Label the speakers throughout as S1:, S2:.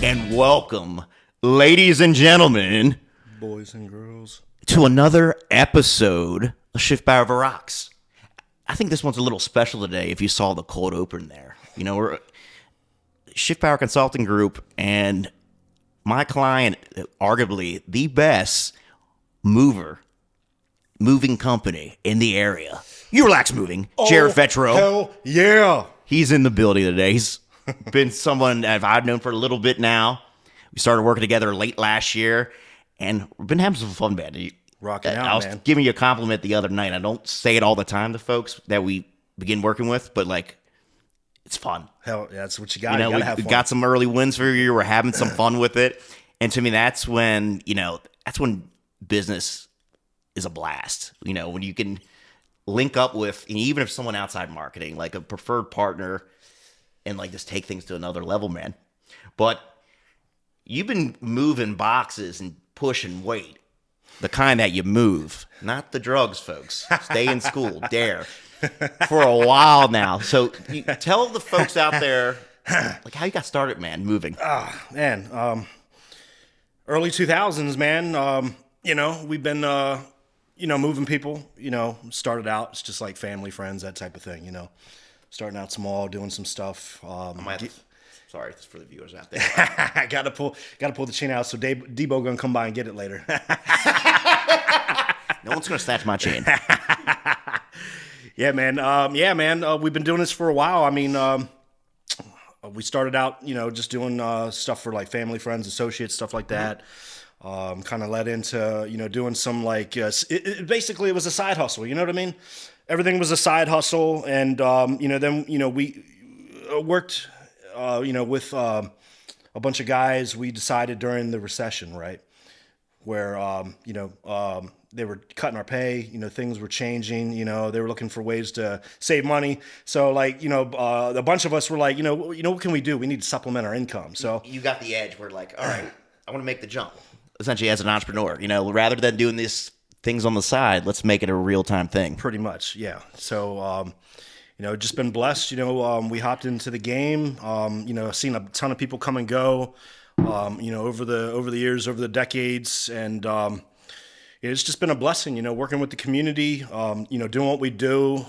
S1: and welcome, ladies and gentlemen,
S2: boys and girls,
S1: to another episode of Schiffbauer Over Rocks. I think this one's a little special today if you saw the cold open there. You know, we're Schiffbauer Consulting Group, and my client, arguably the best moving company in the area. You Relax Moving, Jared Fetrow.
S2: Hell yeah.
S1: He's in the building today. He's been someone that I've known for a little bit now. We started working together late last year, and we've been having some fun, man.
S2: Rocking out,
S1: I was
S2: man.
S1: giving you a compliment the other night. I don't say it all the time to folks that we begin working with, but like, it's fun.
S2: Hell, that's what you got.
S1: You know,
S2: you gotta have
S1: we
S2: fun.
S1: got some early wins for you. We're having some fun with it, and to me, that's when business is a blast. You know, when you can link up with, and even if someone outside marketing, like a preferred partner, and like just take things to another level, man. But you've been moving boxes and pushing weight, the kind that you move, not the drugs, folks. Stay in school, dare, for a while now. So you tell the folks out there, like, how you got started, man, moving.
S2: Early 2000s, man. We've been, moving people. Started out, it's just like family, friends, that type of thing. Starting out small, doing some stuff.
S1: Sorry, it's for the viewers out there.
S2: I gotta pull the chain out. So Debo gonna come by and get it later.
S1: No one's gonna snatch my chain.
S2: Yeah, man. We've been doing this for a while. I mean, we started out, just doing stuff for like family, friends, associates, stuff like that. Kind of led into, doing some like, basically it was a side hustle. You know what I mean? Everything was a side hustle. And, then, we worked, with a bunch of guys. We decided during the recession, right, where, they were cutting our pay, things were changing, they were looking for ways to save money. So like, a bunch of us were like, what can we do? We need to supplement our income. So
S1: you got the edge. We're like, all right, I want to make the jump. Essentially, as an entrepreneur, rather than doing these things on the side, let's make it a real-time thing.
S2: Pretty much, yeah. So, just been blessed. We hopped into the game. Seen a ton of people come and go. Over the years, over the decades, and it's just been a blessing. Working with the community. Doing what we do.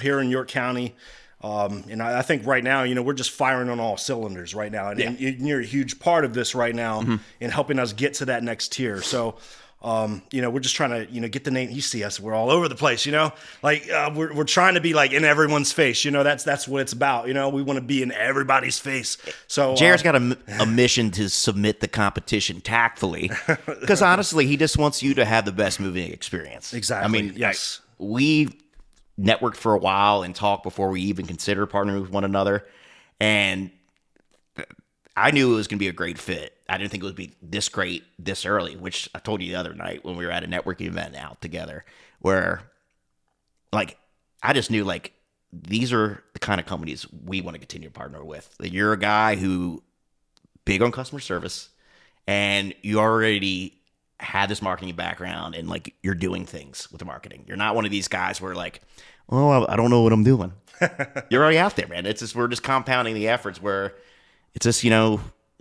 S2: Here in York County. And I think right now, we're just firing on all cylinders right now. And you're a huge part of this right now in helping us get to that next tier. So, we're just trying to, get the name. You see us, we're all over the place, like we're trying to be like in everyone's face. That's what it's about. We want to be in everybody's face. So
S1: Jared's got a mission to submit the competition tactfully, because honestly, he just wants you to have the best moving experience.
S2: Exactly.
S1: I mean,
S2: yes,
S1: we networked for a while and talked before we even considered partnering with one another, and I knew it was going to be a great fit. I didn't think it would be this great this early, which I told you the other night when we were at a networking event out together, where like I just knew like these are the kind of companies we want to continue to partner with. That you're a guy who big on customer service, and you already had this marketing background, and like you're doing things with the marketing. You're not one of these guys where like, well, I don't know what I'm doing. You're already out there, man. It's just we're just compounding the efforts where it's just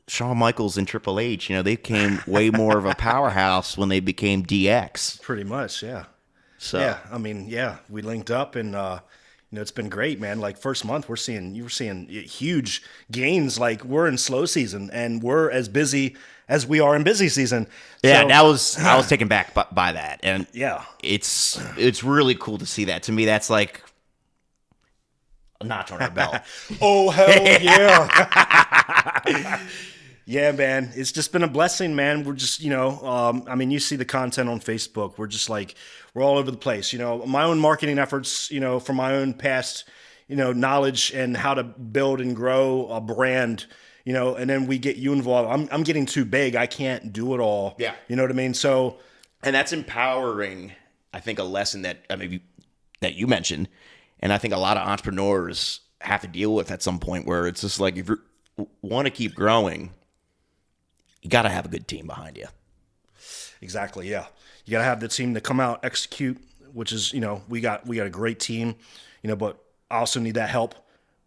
S1: Shawn Michaels and Triple H. They became way more of a powerhouse when they became DX.
S2: pretty much, yeah.
S1: So
S2: yeah, I mean, yeah, we linked up and. It's been great, man. Like first month, you were seeing huge gains. Like we're in slow season and we're as busy as we are in busy season.
S1: Yeah,
S2: so,
S1: I was taken back by that, and
S2: yeah,
S1: it's really cool to see that. To me, that's like a notch on our belt.
S2: Oh hell yeah! Yeah, man, it's just been a blessing, man. We're just, you see the content on Facebook. We're just like, we're all over the place. My own marketing efforts, from my own past, knowledge and how to build and grow a brand, and then we get you involved. I'm getting too big. I can't do it all.
S1: Yeah.
S2: You know what I mean? So,
S1: and that's empowering. I think a lesson that that you mentioned, and I think a lot of entrepreneurs have to deal with at some point where it's just like if you want to keep growing, you got to have a good team behind you.
S2: Exactly. Yeah. You got to have the team to come out, execute, which is, we got a great team, but I also need that help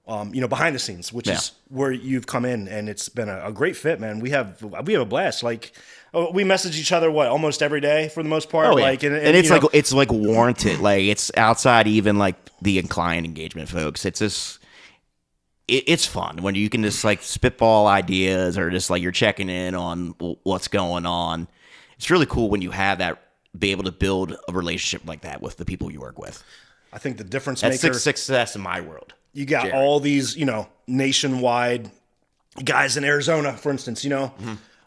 S2: behind the scenes, which is where you've come in, and it's been a great fit, man. We have a blast. Like, we message each other almost every day for the most part.
S1: Oh, yeah.
S2: Like, and
S1: it's it's like warranted. Like, it's outside even like the client engagement folks. It's just it's fun when you can just like spitball ideas, or just like you're checking in on what's going on. It's really cool when you have that, be able to build a relationship like that with the people you work with.
S2: I think the difference
S1: That's
S2: maker,
S1: success in my world.
S2: You got
S1: Jared.
S2: all these, nationwide guys in Arizona, for instance, they know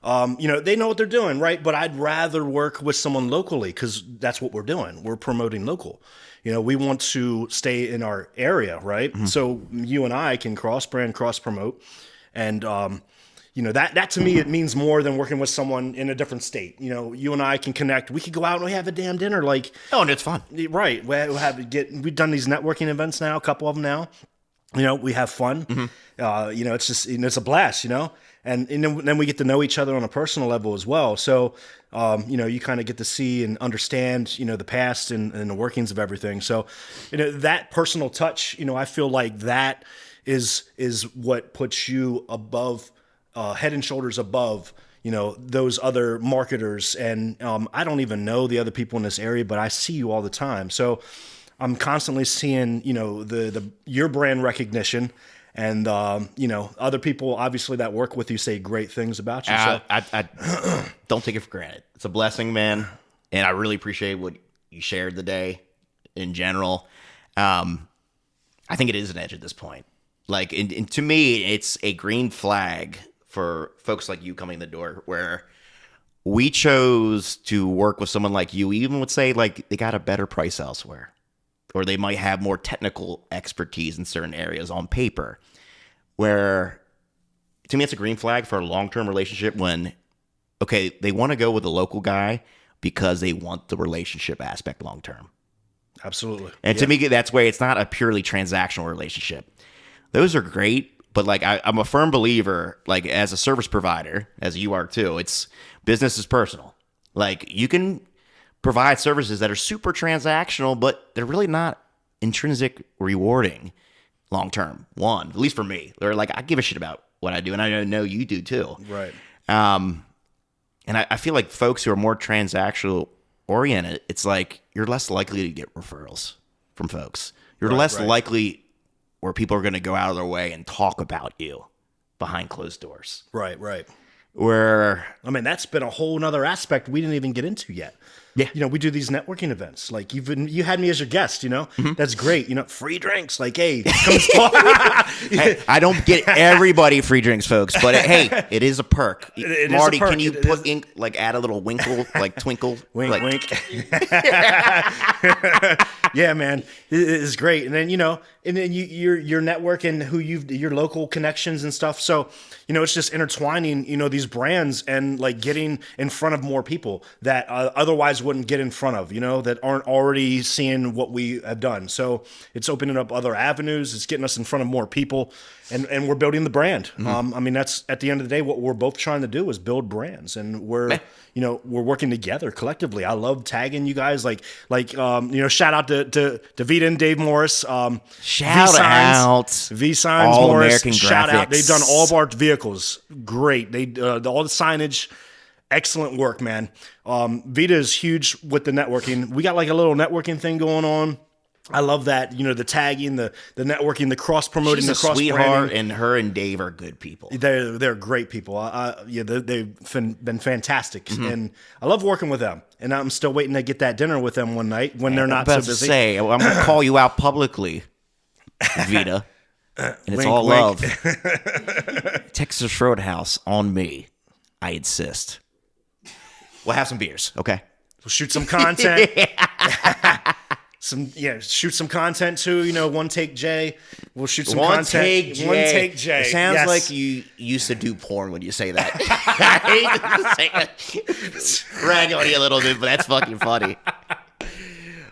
S2: what they're doing, right? But I'd rather work with someone locally, because that's what we're doing. We're promoting local. We want to stay in our area, right? So you and I can cross-brand, cross-promote. And, that to me, it means more than working with someone in a different state. You and I can connect. We could go out and we have a damn dinner. Like,
S1: oh, and it's fun.
S2: Right. We've done these networking events now, a couple of them now. We have fun. It's just, it's a blast, and then we get to know each other on a personal level as well. So, you kind of get to see and understand, the past and the workings of everything. So, that personal touch, I feel like that is what puts you above, head and shoulders above, those other marketers. And I don't even know the other people in this area, but I see you all the time. So I'm constantly seeing, your brand recognition, and other people obviously that work with you say great things about you. So
S1: I don't take it for granted. It's a blessing, man, and I really appreciate what you shared today. In general, I think it is an edge at this point. Like, and to me, it's a green flag for folks like you coming in the door, where we chose to work with someone like you, even would say like they got a better price elsewhere, or they might have more technical expertise in certain areas on paper, where to me it's a green flag for a long-term relationship when, okay, they want to go with a local guy because they want the relationship aspect long-term.
S2: Absolutely.
S1: And to me, that's why it's not a purely transactional relationship. Those are great, but like I'm a firm believer, like as a service provider, as you are too, it's business is personal. Like, you can provide services that are super transactional, but they're really not intrinsic rewarding long term. One, at least for me, they're like, I give a shit about what I do, and I know you do too.
S2: Right.
S1: And I feel like folks who are more transactional oriented, it's like you're less likely to get referrals from folks. You're less likely where people are going to go out of their way and talk about you behind closed doors.
S2: Right.
S1: Where,
S2: I mean, that's been a whole nother aspect we didn't even get into yet.
S1: Yeah.
S2: We do these networking events. Like, you had me as your guest, That's great. Free drinks. Like, hey, come
S1: hey, I don't get everybody free drinks, folks, but hey, it is a perk. Marty, can you add a little winkle, like twinkle?
S2: Wink, wink. Yeah, man. It is great. And then, you're networking your local connections and stuff. So, it's just intertwining, these brands and like getting in front of more people that otherwise wouldn't get in front of, that aren't already seeing what we have done. So it's opening up other avenues. It's getting us in front of more people, and we're building the brand. I mean, that's at the end of the day, what we're both trying to do is build brands, and we're working together collectively. I love tagging you guys, like shout out to Vita and Dave Morris.
S1: Shout out
S2: V-Signs,
S1: All
S2: Morris.
S1: American
S2: Shout out.
S1: Graphics.
S2: They've done all of our vehicles. Great. They all the signage. Excellent work, man. Vita is huge with the networking. We got like a little networking thing going on. I love that. The tagging, the networking, the cross promoting, the cross
S1: sweetheart, and her and Dave are good people.
S2: They're great people. They've been fantastic, and I love working with them. And I'm still waiting to get that dinner with them one night when they're not so busy.
S1: I'm going to call you out publicly, Vita, and it's
S2: wink,
S1: all
S2: wink.
S1: love. Texas Roadhouse on me. I insist. We'll have some beers, okay?
S2: We'll shoot some content. Shoot some content too. One Take J. We'll shoot some content. One Take J.
S1: It sounds like you used to do porn when you say that. I hate to say it. Rag on you a little bit, but that's fucking funny.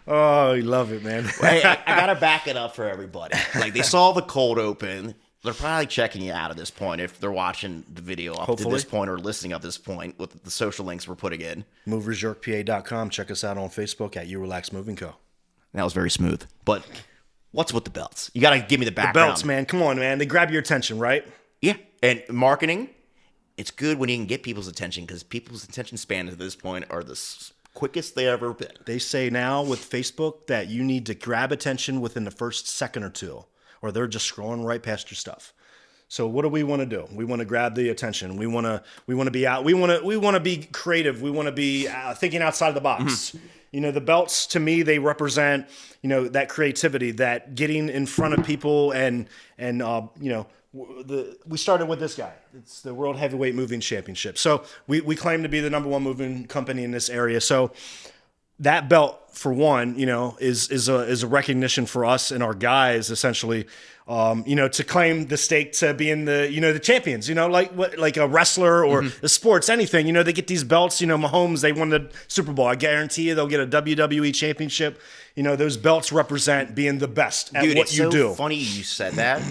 S2: Oh, I love it, man.
S1: Hey, I gotta back it up for everybody. Like, they saw the cold open. They're probably checking you out at this point if they're watching the video up to this point or listening up this point with the social links we're putting in.
S2: MoversYorkPA.com. Check us out on Facebook at You Relax Moving Co.
S1: That was very smooth. But What's with the belts? You got to give me the
S2: The
S1: background.
S2: belts, man. Come on, man. They grab your attention, right?
S1: Yeah. And marketing, it's good when you can get people's attention because people's attention span at this point are the quickest they ever been.
S2: They say now with Facebook that you need to grab attention within the first second or two, or they're just scrolling right past your stuff. So what do we want to do? We want to grab the attention. We want to be out. We want to be creative. We want to be thinking outside of the box. Mm-hmm. You know, the belts to me, they represent, you know, that creativity, that getting in front of people and you know, we started with this guy. It's the World Heavyweight Moving Championship. So we claim to be the number one moving company in this area. So that belt, for one, you know, is a recognition for us and our guys, essentially, you know, to claim the stake to being the, you know, the champions, you know, like a wrestler or the sports, anything, you know, they get these belts, you know, Mahomes, they won the Super Bowl. I guarantee you they'll get a WWE championship. You know, those belts represent being the best at what you do.
S1: It's so funny you said that.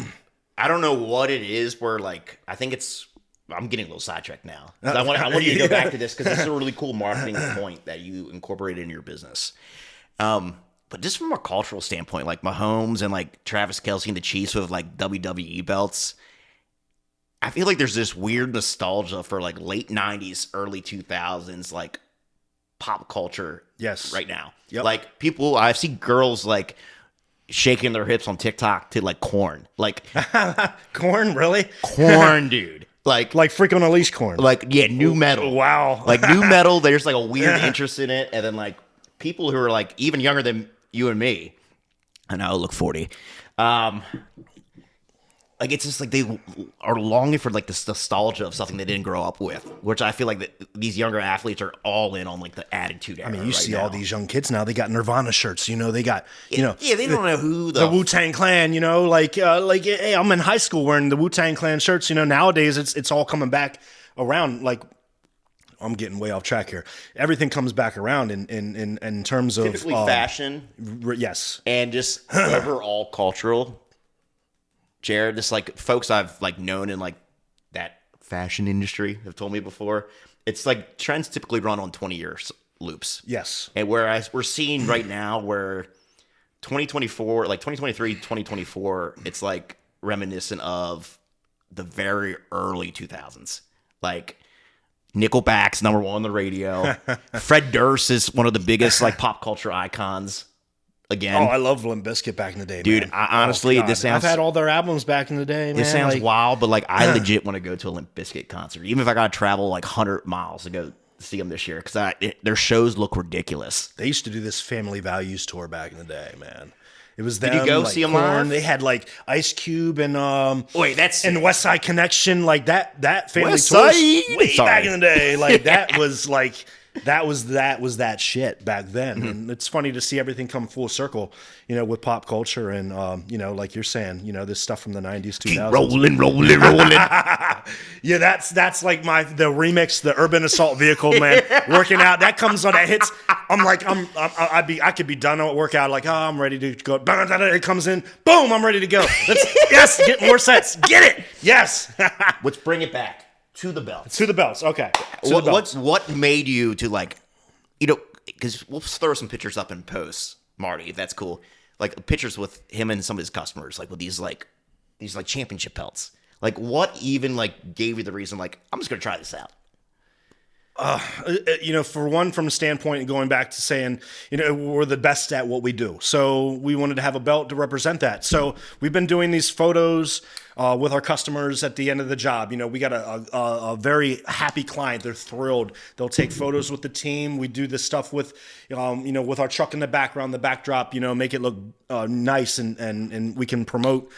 S1: I don't know what it is where, like, I think it's, I'm getting a little sidetracked now. I want you to go back to this because this is a really cool marketing point that you incorporated in your business. But just from a cultural standpoint, like Mahomes and like Travis Kelce and the Chiefs with like WWE belts, I feel like there's this weird nostalgia for like late 90s, early 2000s, like pop culture right now.
S2: Yep.
S1: Like people, I see girls like shaking their hips on TikTok to like Korn. Like
S2: Korn, really?
S1: Korn, dude. Like
S2: Freak on a Leash Korn.
S1: Like, yeah, new metal.
S2: Wow.
S1: Like new metal, there's like a weird interest in it. And then like people who are like even younger than you and me, I know I look 40. Like it's just like they are longing for like this nostalgia of something they didn't grow up with, which I feel like these younger athletes are all in on like the attitude era.
S2: I mean, you see all these young kids now, they got Nirvana shirts, you know, they got, you know.
S1: Yeah, they don't know who
S2: the Wu-Tang Clan, you know, like, hey, I'm in high school wearing the Wu-Tang Clan shirts, you know, nowadays it's all coming back around. Like, I'm getting way off track here. Everything comes back around in terms of
S1: typically fashion.
S2: Yes.
S1: And just overall cultural. Jared, just like folks I've like known in like that fashion industry have told me before, it's like trends typically run on 20-year loops.
S2: Yes.
S1: And whereas we're seeing right now where 2024, like 2023, 2024, it's like reminiscent of the very early 2000s. Like Nickelback's number one on the radio. Fred Durst is one of the biggest like pop culture icons. Again.
S2: Oh, I love Limp Bizkit back in the day,
S1: dude.
S2: Man.
S1: Honestly, this sounds.
S2: I've had all their albums back in the day, man.
S1: This sounds wild, but like I legit want to go to a Limp Bizkit concert, even if I got to travel like 100 miles to go see them this year, because their shows look ridiculous.
S2: They used to do this Family Values tour back in the day, man. It was them.
S1: Did you go
S2: like
S1: see them
S2: Korn.
S1: live?
S2: They had like Ice Cube and
S1: and
S2: West Side Connection, like that family
S1: West
S2: tour
S1: Side?
S2: way back in the day. Like that was like. That was that shit back then. Mm-hmm. And it's funny to see everything come full circle, you know, with pop culture and, you know, like you're saying, you know, this stuff from the 90s, 2000s.
S1: Keep rolling.
S2: Yeah, that's like the remix, the Urban Assault Vehicle, man. Working out, that comes on, that hits. I'm like, I could be done at workout, like, oh, I'm ready to go. It comes in, boom, I'm ready to go. Yes, get more sets. Get it. Yes.
S1: Let's bring it back. To the belts.
S2: To the belts, okay.
S1: What made you to like, you know, because we'll throw some pictures up in posts, Marty, if that's cool. Like pictures with him and some of his customers, like with these championship belts. Like what even like gave you the reason, like, I'm just going to try this out?
S2: You know, for one, from the standpoint of going back to saying, you know, we're the best at what we do. So we wanted to have a belt to represent that. So we've been doing these photos with our customers at the end of the job. You know, we got a very happy client. They're thrilled. They'll take photos with the team. We do this stuff with, you know, with our truck in the background, the backdrop, you know, make it look nice and we can promote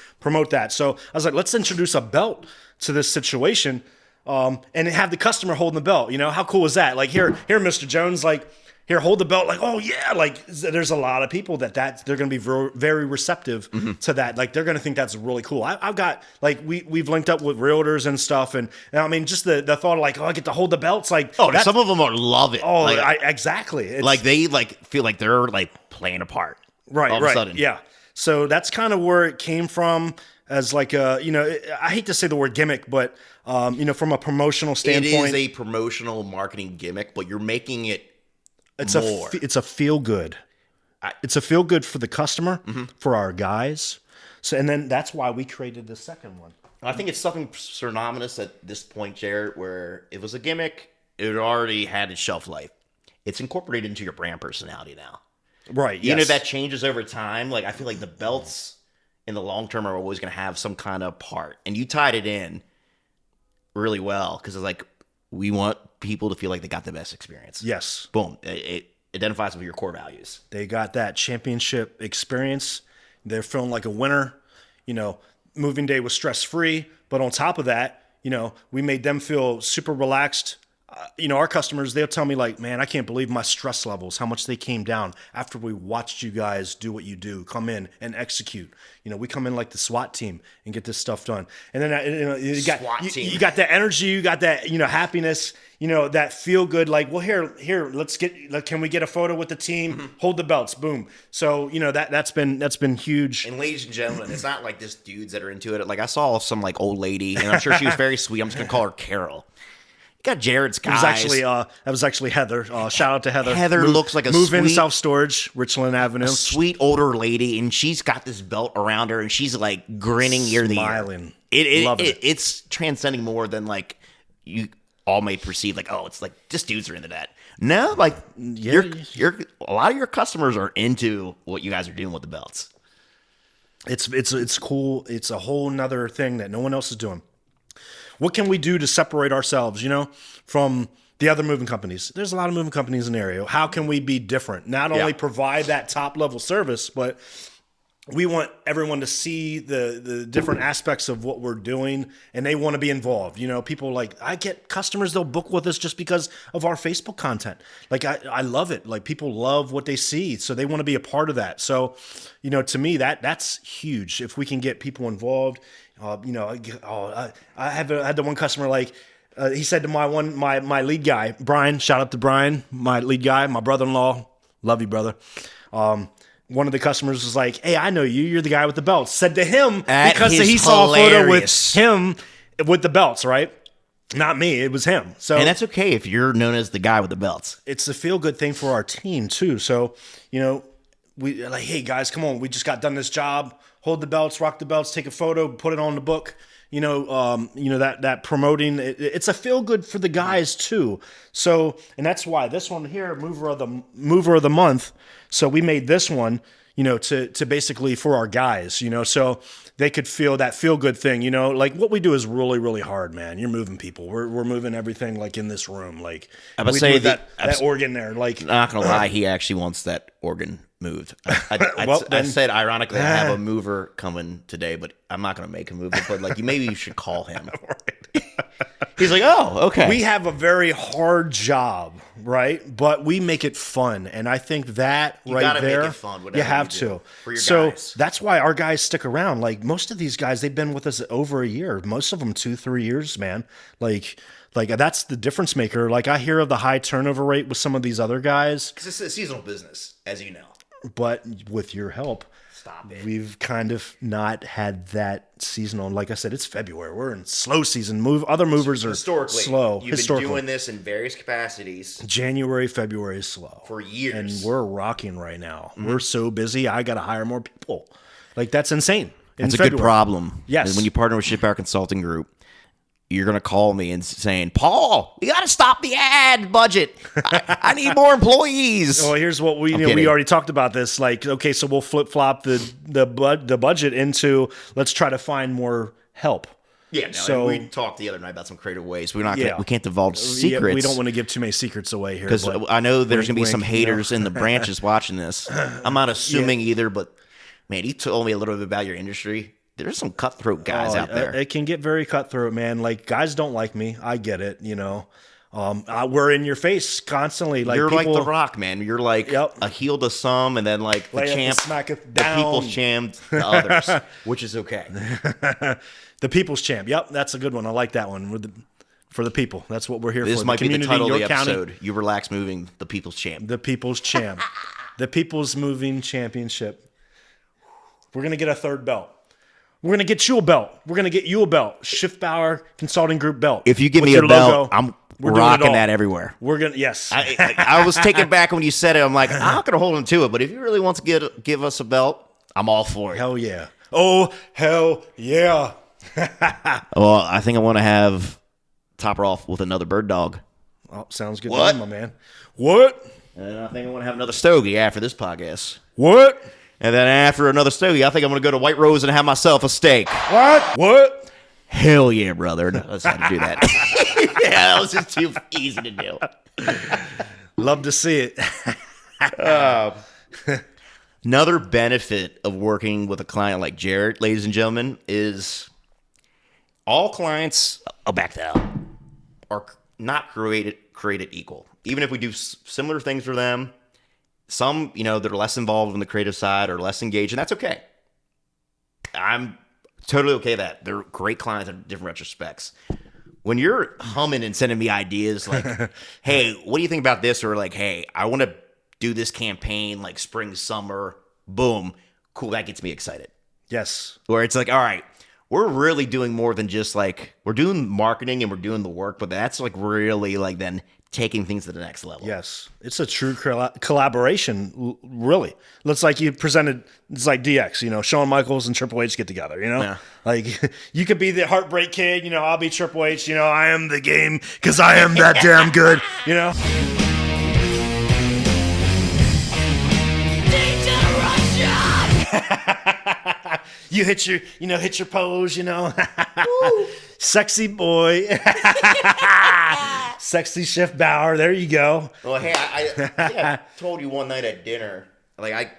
S2: that. So I was like, let's introduce a belt to this situation. And have the customer holding the belt, you know, how cool is that? Like here, Mr. Jones, like here, hold the belt. Like, oh yeah. Like there's a lot of people that they're going to be very receptive to that. Like they're going to think that's really cool. I've got like, we've linked up with realtors and stuff. And I mean, just the thought of like, oh, I get to hold the belts. Like,
S1: some of them love it.
S2: Oh,
S1: like,
S2: exactly. It's,
S1: like they like feel like they're like playing a part.
S2: Right.
S1: All of a sudden.
S2: Yeah. So that's kind of where it came from. As like a, you know, I hate to say the word gimmick, but you know, from a promotional standpoint,
S1: it is a promotional marketing gimmick, but you're making it
S2: it's
S1: more.
S2: It's a feel good It's a feel good for the customer, for our guys. So, and then that's why we created the second one.
S1: I think it's something synonymous at this point, Jared, where it was a gimmick, it already had its shelf life. It's incorporated into your brand personality now.
S2: Right.
S1: Even if that changes over time, like I feel like the belts in the long term are always going to have some kind of part. And you tied it in really well because it's like we want people to feel like they got the best experience.
S2: Yes.
S1: Boom. It identifies with your core values.
S2: They got that championship experience. They're feeling like a winner. You know, moving day was stress-free. But on top of that, you know, we made them feel super relaxed. You know, our customers, they'll tell me like, man, I can't believe my stress levels, how much they came down after we watched you guys do what you do, come in and execute. You know, we come in like the SWAT team and get this stuff done. And then, you know, you got that energy, you got that, you know, happiness, you know, that feel good, like, well, here, can we get a photo with the team? Hold the belts, boom. So, you know, that's been huge.
S1: And ladies and gentlemen, it's not like just dudes that are into it. Like I saw some like old lady, and I'm sure she was very sweet. I'm just gonna call her Carol. Got Jared's guys.
S2: That was actually Heather. Shout out to Heather.
S1: Heather looks like a
S2: move-in self-storage, Richland Avenue.
S1: A sweet older lady, and she's got this belt around her, and she's like grinning ear to ear.
S2: Smiling.
S1: Love it. It's transcending more than like you all may perceive. Like, oh, it's like just dudes are into that. No, like you're a lot of your customers are into what you guys are doing with the belts.
S2: It's cool. It's a whole nother thing that no one else is doing. What can we do to separate ourselves, you know, from the other moving companies? There's a lot of moving companies in the area. How can we be different? Not only provide that top level service, but we want everyone to see the different aspects of what we're doing, and they want to be involved. You know, people like, I get customers, they'll book with us just because of our Facebook content. Like, I love it. Like, people love what they see, so they want to be a part of that. So, you know, to me, that's huge. If we can get people involved, you know, I had the one customer, like, he said to my lead guy, Brian, shout out to Brian, my lead guy, my brother-in-law, love you, brother. One of the customers was like, hey, I know you. You're the guy with the belts. Said to him, because he saw a photo with him with the belts, right? Not me. It was him. So,
S1: and that's okay if you're known as the guy with the belts.
S2: It's a feel-good thing for our team, too. So, you know, we like, hey, guys, come on. We just got done this job. Hold the belts, rock the belts, take a photo, put it on the book. You know, that promoting, it's a feel good for the guys too. So, and that's why this one here, mover of the month. So we made this one, you know, to basically for our guys, you know, so they could feel that feel good thing, you know, like what we do is really, really hard, man. You're moving people. We're moving everything like in this room. Like
S1: I would say
S2: that organ there, like,
S1: not gonna lie, he actually wants that organ moved. I said ironically, I have a mover coming today, but I'm not going to make him move it. But like, maybe you should call him. He's like, oh, okay.
S2: We have a very hard job, right? But we make it fun, and I think that you right there, make it fun, you have to.
S1: For your
S2: so
S1: guys.
S2: That's why our guys stick around. Like most of these guys, they've been with us over a year. Most of them 2-3 years, man. Like that's the difference maker. Like I hear of the high turnover rate with some of these other guys.
S1: Because it's a seasonal business, as you know.
S2: But with your help, we've kind of not had that seasonal. Like I said, it's February. We're in slow season. Other movers are slow.
S1: You've been doing this in various capacities.
S2: January, February is slow.
S1: For years.
S2: And we're rocking right now. Mm-hmm. We're so busy, I got to hire more people. Like, that's insane.
S1: That's a good problem.
S2: Yes.
S1: When you partner with Schiffbauer Consulting Group, you're going to call me and saying, Paul, we got to stop the ad budget. I need more employees.
S2: Well, here's what we already talked about this. Like, okay, so we'll flip-flop the budget into let's try to find more help.
S1: Yeah, so we talked the other night about some creative ways. We can't divulge secrets.
S2: Yeah, we don't want to give too many secrets away here.
S1: Because I know there's going to be some haters in the branches watching this. I'm not assuming either, but man, you told me a little bit about your industry. There's some cutthroat guys out there.
S2: It can get very cutthroat, man. Like, guys don't like me. I get it, you know. We're in your face constantly. Like,
S1: you're like The Rock, man. You're like a heel to some, and then like the champ, the people's champ to others, which is okay.
S2: The people's champ. Yep, that's a good one. I like that one. For the people. That's what we're here for.
S1: This might be the title of the episode. You relax moving, the people's champ.
S2: The people's champ. The people's moving championship. We're going to get a third belt. We're going to get you a belt. We're going to get you a belt. Schiffbauer Consulting Group belt.
S1: If you give me a belt, I'm
S2: We're doing it
S1: rocking
S2: all.
S1: that everywhere.
S2: We're gonna yes.
S1: I was taken back when you said it. I'm like, I'm not gonna hold him to it, but if he really wants to give us a belt, I'm all for it.
S2: Hell yeah. Oh hell yeah.
S1: Well, I think I want to have top her off with another bird dog.
S2: Oh, sounds good,
S1: What?
S2: to me, my man. What?
S1: And I think I want to have another stogie after this podcast.
S2: What?
S1: And then after another stogie, I think I'm going to go to White Rose and have myself a steak.
S2: What?
S1: Hell yeah, brother. Let's have to do that. Yeah, that was just too easy to do.
S2: Love to see it.
S1: Another benefit of working with a client like Jared, ladies and gentlemen, is all clients, I'll back that up, are not created equal. Even if we do similar things for them, some, they're less involved in the creative side or less engaged, and that's okay. I'm totally okay with that. They're great clients in different retrospects. When you're humming and sending me ideas like, hey, what do you think about this? Or like, hey, I want to do this campaign like spring, summer, boom, cool, that gets me excited.
S2: Yes.
S1: Where it's like, all right, we're really doing more than just like, we're doing marketing and we're doing the work, but that's like really like then taking things to the next level.
S2: Yes. It's a true collaboration, really. Looks like you presented, it's like DX, Shawn Michaels and Triple H get together,
S1: Yeah.
S2: Like, you could be the Heartbreak Kid, I'll be Triple H, I am the game because I am that damn good, You hit your pose, Sexy boy. Sexy Schiffbauer. There you go.
S1: Well, hey, I think I told you one night at dinner, like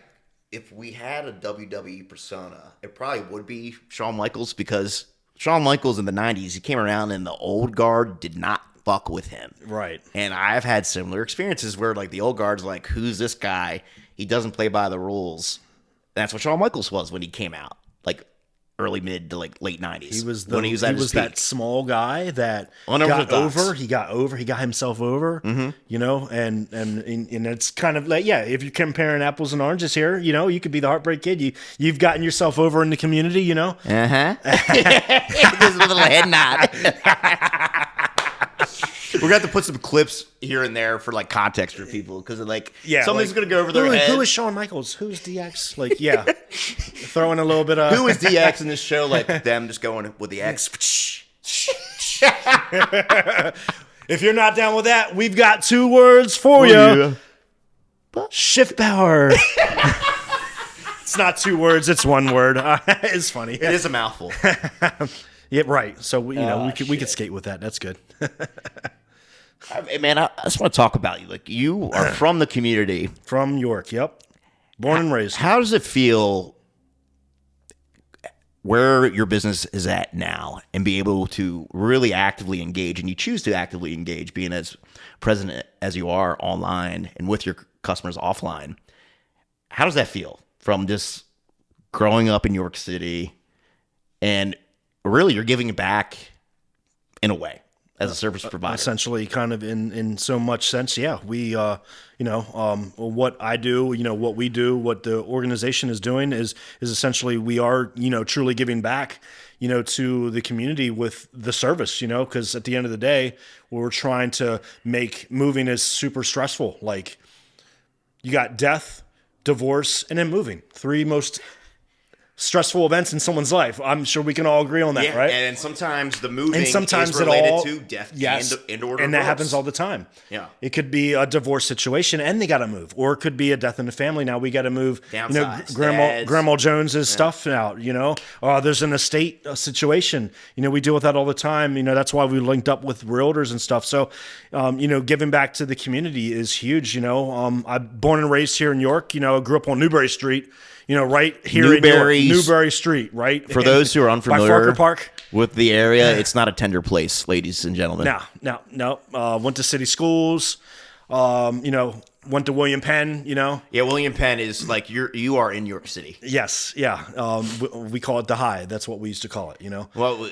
S1: if we had a WWE persona, it probably would be Shawn Michaels, because Shawn Michaels in the 90s, he came around and the old guard did not fuck with him.
S2: Right.
S1: And I've had similar experiences where like the old guard's like, who's this guy? He doesn't play by the rules. That's what Shawn Michaels was when he came out, like early mid to like late 90s.
S2: He was
S1: when he was
S2: that small guy that
S1: Unorthodox.
S2: He got himself over. Mm-hmm. And it's kind of like, yeah, if you're comparing apples and oranges here, you could be the Heartbreak Kid. You've gotten yourself over in the community,
S1: This is a little head nod. We're going to have to put some clips here and there for like context for people, because like something's going to go over their head.
S2: Who is Shawn Michaels? Who's DX? Like, yeah, throwing a little bit of
S1: who is DX in this show? Like them just going with the X.
S2: If you're not down with that, we've got 2 words for you.
S1: Yeah.
S2: Schiffbauer. It's not 2 words; it's 1 word. It's funny.
S1: It is a mouthful.
S2: Yeah, right. So we could skate with that. That's good.
S1: Man, I just want to talk about you. Like, you are from the community.
S2: From York, yep. Born and raised.
S1: How does it feel where your business is at now and be able to really actively engage, and you choose to actively engage, being as present as you are online and with your customers offline? How does that feel from just growing up in York City, and really you're giving it back in a way as a service provider?
S2: Essentially, kind of in so much sense, yeah. We, what I do, what we do, what the organization is doing is essentially we are, truly giving back, to the community with the service, because at the end of the day, we're trying to make moving is super stressful. Like, you got death, divorce, and then moving. 3 most stressful events in someone's life. I'm sure we can all agree on that, right?
S1: And sometimes the moving
S2: and sometimes
S1: is related
S2: it all,
S1: to death and or
S2: and that happens all the time.
S1: Yeah.
S2: It could be a divorce situation and they got to move, or it could be a death in the family. Now we got to move,
S1: Downsize,
S2: Grandma Jones's stuff out, there's an estate situation, we deal with that all the time. That's why we linked up with realtors and stuff. So, giving back to the community is huge. I'm born and raised here in York, grew up on Newbury Street, right here in Newbury Street, right?
S1: For those who are unfamiliar
S2: Park.
S1: with the area, it's not a tender place, ladies and gentlemen.
S2: No. Went to city schools, went to William Penn,
S1: Yeah, William Penn is like you are in York City.
S2: Yes, yeah. We call it the High. That's what we used to call it,
S1: Well,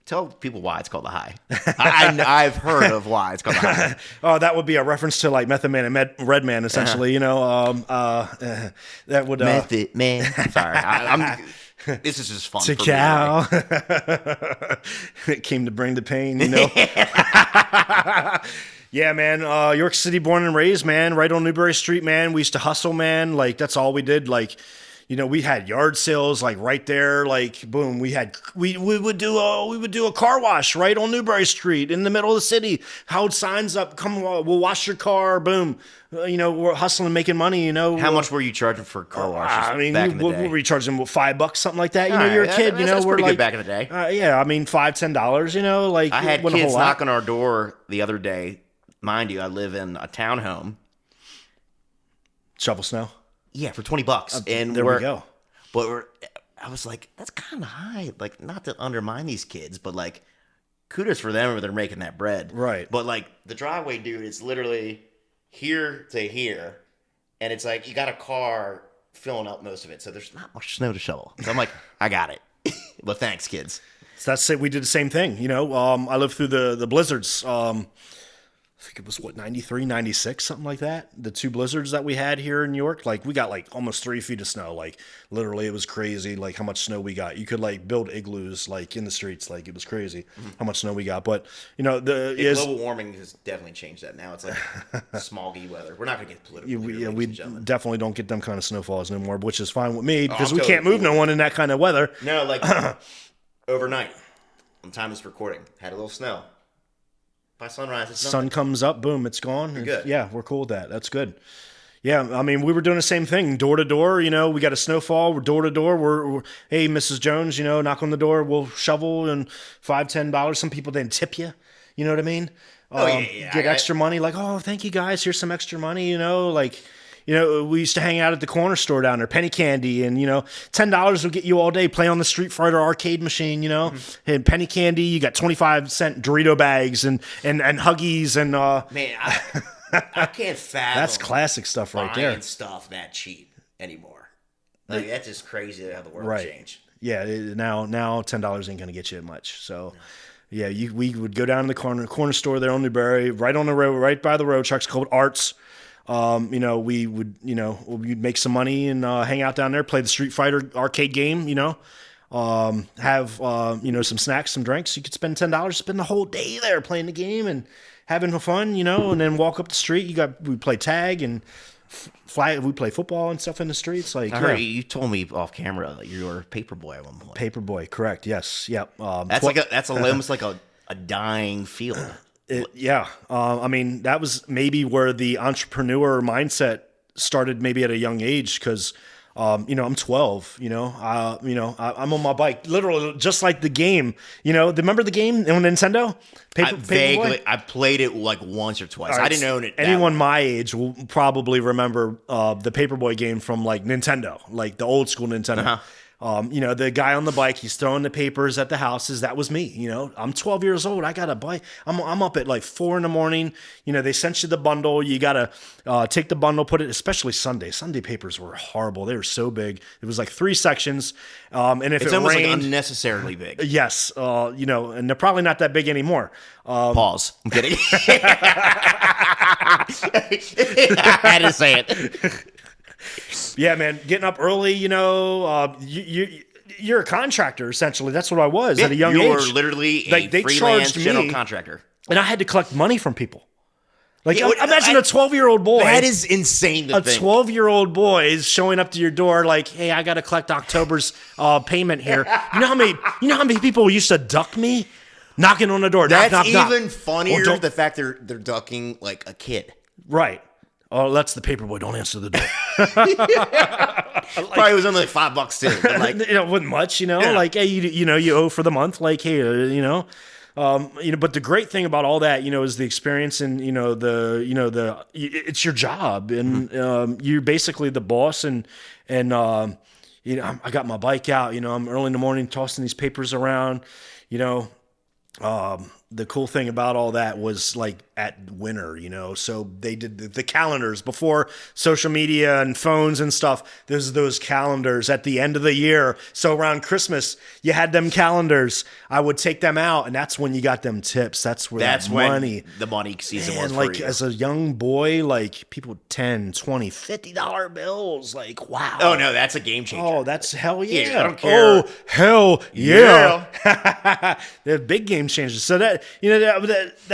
S1: tell people why it's called the High. I've heard of why it's called the High.
S2: Oh, that would be a reference to like Method Man and Redman, essentially. That would
S1: Method Man. Sorry, This is just fun
S2: To
S1: for
S2: cow. It came to bring the pain, you know. Yeah, man. York City, born and raised, man. Right on Newbury Street, man. We used to hustle, man. Like that's all we did. Like, you know, we had yard sales like right there. Like, boom. We would do a car wash right on Newbury Street in the middle of the city. Held signs up. Come, we'll wash your car. Boom. You know, we're hustling, making money. You know.
S1: How much were you charging for car washes
S2: I mean,
S1: back in the
S2: what
S1: day?
S2: were we charging? What, $5, something like that? You know,
S1: All
S2: you're a
S1: right,
S2: kid. You know,
S1: that's
S2: we're
S1: pretty
S2: like
S1: good back in the day.
S2: Yeah, I mean, $5-10. You know, like
S1: I had
S2: wasn't a
S1: kids
S2: whole lot.
S1: knock on our door the other day. Mind you, I live in a townhome.
S2: Shovel snow.
S1: Yeah, for $20, and
S2: There we go.
S1: But I was like, that's kind of high. Like, not to undermine these kids, but like, kudos for them if they're making that bread.
S2: Right.
S1: But like, the driveway, dude, it's literally here to here, and it's like you got a car filling up most of it, so there's not much snow to shovel. So I'm like, I got it. But thanks, kids.
S2: So that's it. We did the same thing. You know, I lived through the blizzards. I think it was 93, 96, something like that. The 2 blizzards that we had here in New York, like we got like almost 3 feet of snow. Like literally, it was crazy. Like how much snow we got. You could like build igloos like in the streets. Like it was crazy how much snow we got. But you know,
S1: Global warming has definitely changed that. Now it's like smoggy weather. We're not going to get political. Here,
S2: we
S1: ladies and gentlemen.
S2: definitely don't get them kind of snowfalls no more, which is fine with me because
S1: I'm
S2: we
S1: totally
S2: can't move
S1: cool
S2: no one in that kind of weather.
S1: No, like overnight, on time of this recording, had a little snow. By sunrise, it's
S2: Sun comes up, boom, it's gone.
S1: You're good.
S2: Yeah, we're cool with that. That's good. Yeah, I mean, we were doing the same thing, door to door. You know, we got a snowfall. We're door to door. We're hey, Mrs. Jones, you know, knock on the door. We'll shovel and $5-10. Some people didn't tip you. You know what I mean? Get extra money. Like, oh, thank you guys. Here's some extra money. You know, like. You know, we used to hang out at the corner store down there, Penny Candy, and, you know, $10 will get you all day, play on the Street Fighter arcade machine, you know, and Penny Candy, you got 25-cent Dorito bags and Huggies and...
S1: Man, I can't fathom
S2: that's classic stuff right
S1: buying
S2: there.
S1: stuff that cheap anymore. Like, that's just crazy how the world
S2: Right.
S1: changed.
S2: Yeah, now $10 ain't going to get you much, so... Yeah, we would go down to the corner store there on Newbury, right on the road, right by the road trucks, called Arts. You know, we'd make some money and hang out down there, play the Street Fighter arcade game, you know, have, you know, some snacks, some drinks. You could spend $10, spend the whole day there playing the game and having fun, you know, and then walk up the street. We play tag and we play football and stuff in the streets. Like,
S1: I heard you told me off camera that you were a paper boy at one point.
S2: Paperboy, correct. Yes. Yep.
S1: That's almost like a dying field.
S2: I mean, that was maybe where the entrepreneur mindset started maybe at a young age because, you know, I'm 12, you know, I'm on my bike, literally just like the game, you know, remember the game on Nintendo?
S1: Vaguely, I played it like once or twice.
S2: Right,
S1: I didn't own it.
S2: Anyone my age will probably remember the Paperboy game from like Nintendo, like the old school Nintendo.
S1: Uh-huh.
S2: You know, the guy on the bike, he's throwing the papers at the houses. That was me. You know, I'm 12 years old. I got a bike. I'm up at like 4 a.m. You know, they sent you the bundle. You got to take the bundle, put it, especially Sunday. Sunday papers were horrible. They were so big. It was like 3 sections. And if
S1: It's
S2: it
S1: almost
S2: rained,
S1: like unnecessarily big.
S2: yes, you know, and they're probably not that big anymore.
S1: Pause. I'm kidding. I had to say it.
S2: Yeah, man, getting up early, you know, you're a contractor, essentially. That's what I was at a young age.
S1: You were literally a
S2: Like, they
S1: freelance
S2: charged
S1: general
S2: me,
S1: contractor.
S2: and I had to collect money from people. Like,
S1: Yeah,
S2: imagine a 12-year-old boy.
S1: That is insane to
S2: a
S1: think.
S2: 12-year-old boy is showing up to your door like, hey, I got to collect October's payment here. You know how many people used to duck me? Knocking on the door.
S1: That's
S2: knock, knock,
S1: even
S2: knock.
S1: funnier,
S2: Well,
S1: the fact they're ducking like a kid.
S2: right. Oh, that's the Paperboy. Don't answer the door.
S1: Probably was only like $5 too. But like,
S2: You know, it wasn't much, you know,
S1: Yeah.
S2: like, hey, you know, you owe for the month, like, hey, you know, but the great thing about all that, you know, is the experience and, it's your job and, you're basically the boss and, you know, I got my bike out, you know, I'm early in the morning tossing these papers around, you know, the cool thing about all that was like at winter, so they did the calendars before social media and phones and stuff. There's those calendars at the end of the year. So around Christmas, you had them calendars. I would take them out, and that's when you got them tips. That's when
S1: the money season was
S2: like
S1: for you.
S2: as a young boy, like people $10, $20, $50 bills. Like, wow.
S1: Oh no, that's a game changer.
S2: Oh, that's hell yeah.
S1: Yeah, I don't care.
S2: Oh, hell yeah. They're big game changers. So that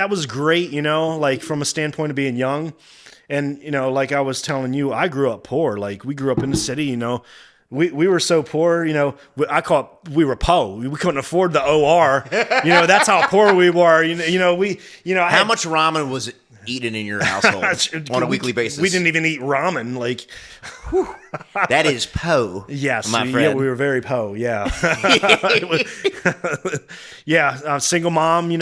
S2: was great, like from a standpoint of being young. And, like I was telling you, I grew up poor. Like we grew up in the city, we were so poor, I call it, we were po. We couldn't afford the OR. That's how poor we were.
S1: How much ramen was eaten in your household on a weekly basis?
S2: We didn't even eat ramen. Like,
S1: that is po.
S2: Yes,
S1: my friend.
S2: Yeah, we were very po. Yeah, yeah. Single mom.
S1: You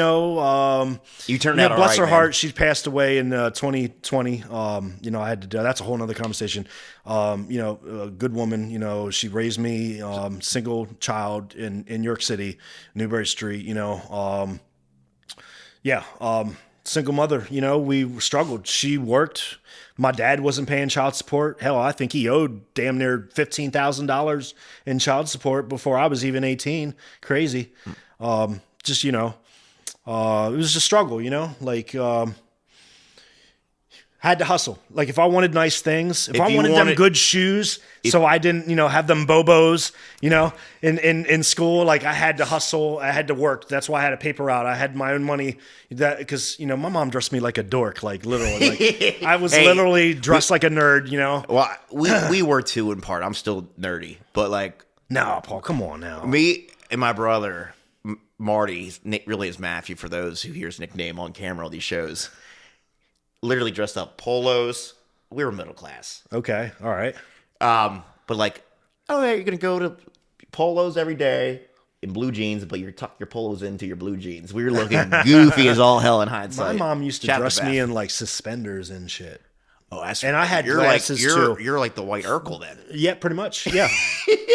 S1: turned out all
S2: bless
S1: right,
S2: her heart.
S1: man.
S2: She passed away in 2020. I had to do that's a whole nother conversation. A good woman. She raised me. Single child in New York City, Newbury Street. Single mother, we struggled. She worked. My dad wasn't paying child support. Hell, I think he owed damn near $15,000 in child support before I was even 18. Crazy. It was a struggle, like, had to hustle. Like if I wanted nice things, if I wanted them good shoes, so I didn't, have them Bobos, in school, like I had to hustle. I had to work. That's why I had a paper route. I had my own money because, my mom dressed me like a dork, like literally, like I was literally dressed like a nerd,
S1: Well, we were too in part. I'm still nerdy, but like,
S2: no, Paul, come on now.
S1: Me and my brother, Marty, really is Matthew for those who hear his nickname on camera on these shows. Literally dressed up polos. We were middle class.
S2: Okay. All right.
S1: But like, oh yeah, you're going to go to polos every day in blue jeans, but you tuck your polos into your blue jeans. We were looking goofy as all hell in hindsight.
S2: My mom used to dress me in like suspenders and shit.
S1: Oh, that's
S2: and I had glasses too.
S1: You're like the white Urkel then.
S2: Yeah, pretty much. Yeah.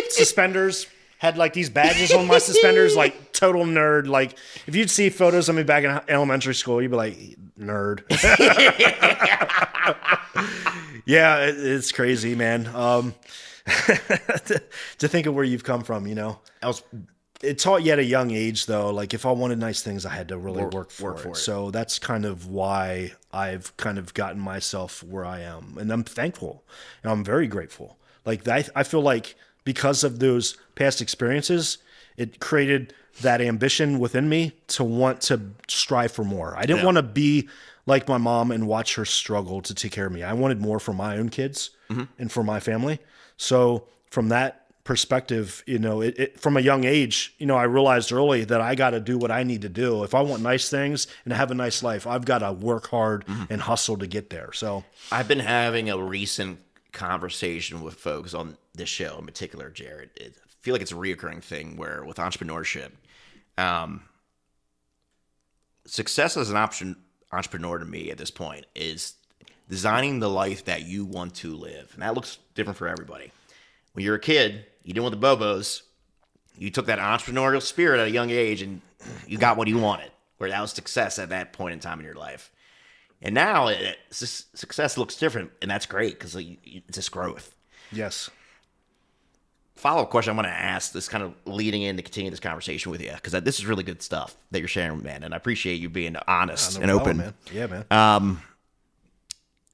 S2: Suspenders. Had like these badges on my suspenders, like total nerd. Like if you'd see photos of me back in elementary school, you'd be like, nerd. Yeah, it's crazy, man. To think of where you've come from, it taught you at a young age though. Like if I wanted nice things, I had to really work for it. So that's kind of why I've kind of gotten myself where I am, and I'm thankful and I'm very grateful. Like I feel like because of those past experiences, it created that ambition within me to want to strive for more. I didn't want to be like my mom and watch her struggle to take care of me. I wanted more for my own kids and for my family. So from that perspective, from a young age, I realized early that I got to do what I need to do. If I want nice things and have a nice life, I've got to work hard and hustle to get there. So
S1: I've been having a recent conversation with folks on this show in particular, Jared. I feel like it's a reoccurring thing where with entrepreneurship, success as an entrepreneur to me at this point is designing the life that you want to live. And that looks different for everybody. When you're a kid, you didn't want the Bobos. You took that entrepreneurial spirit at a young age and you got what you wanted, where that was success at that point in time in your life. And now success looks different, and that's great because it's just growth.
S2: Yes.
S1: Follow-up question I'm going to ask, this kind of leading in to continue this conversation with you, because this is really good stuff that you're sharing, man, and I appreciate you being honest and open.
S2: Man. Yeah, man.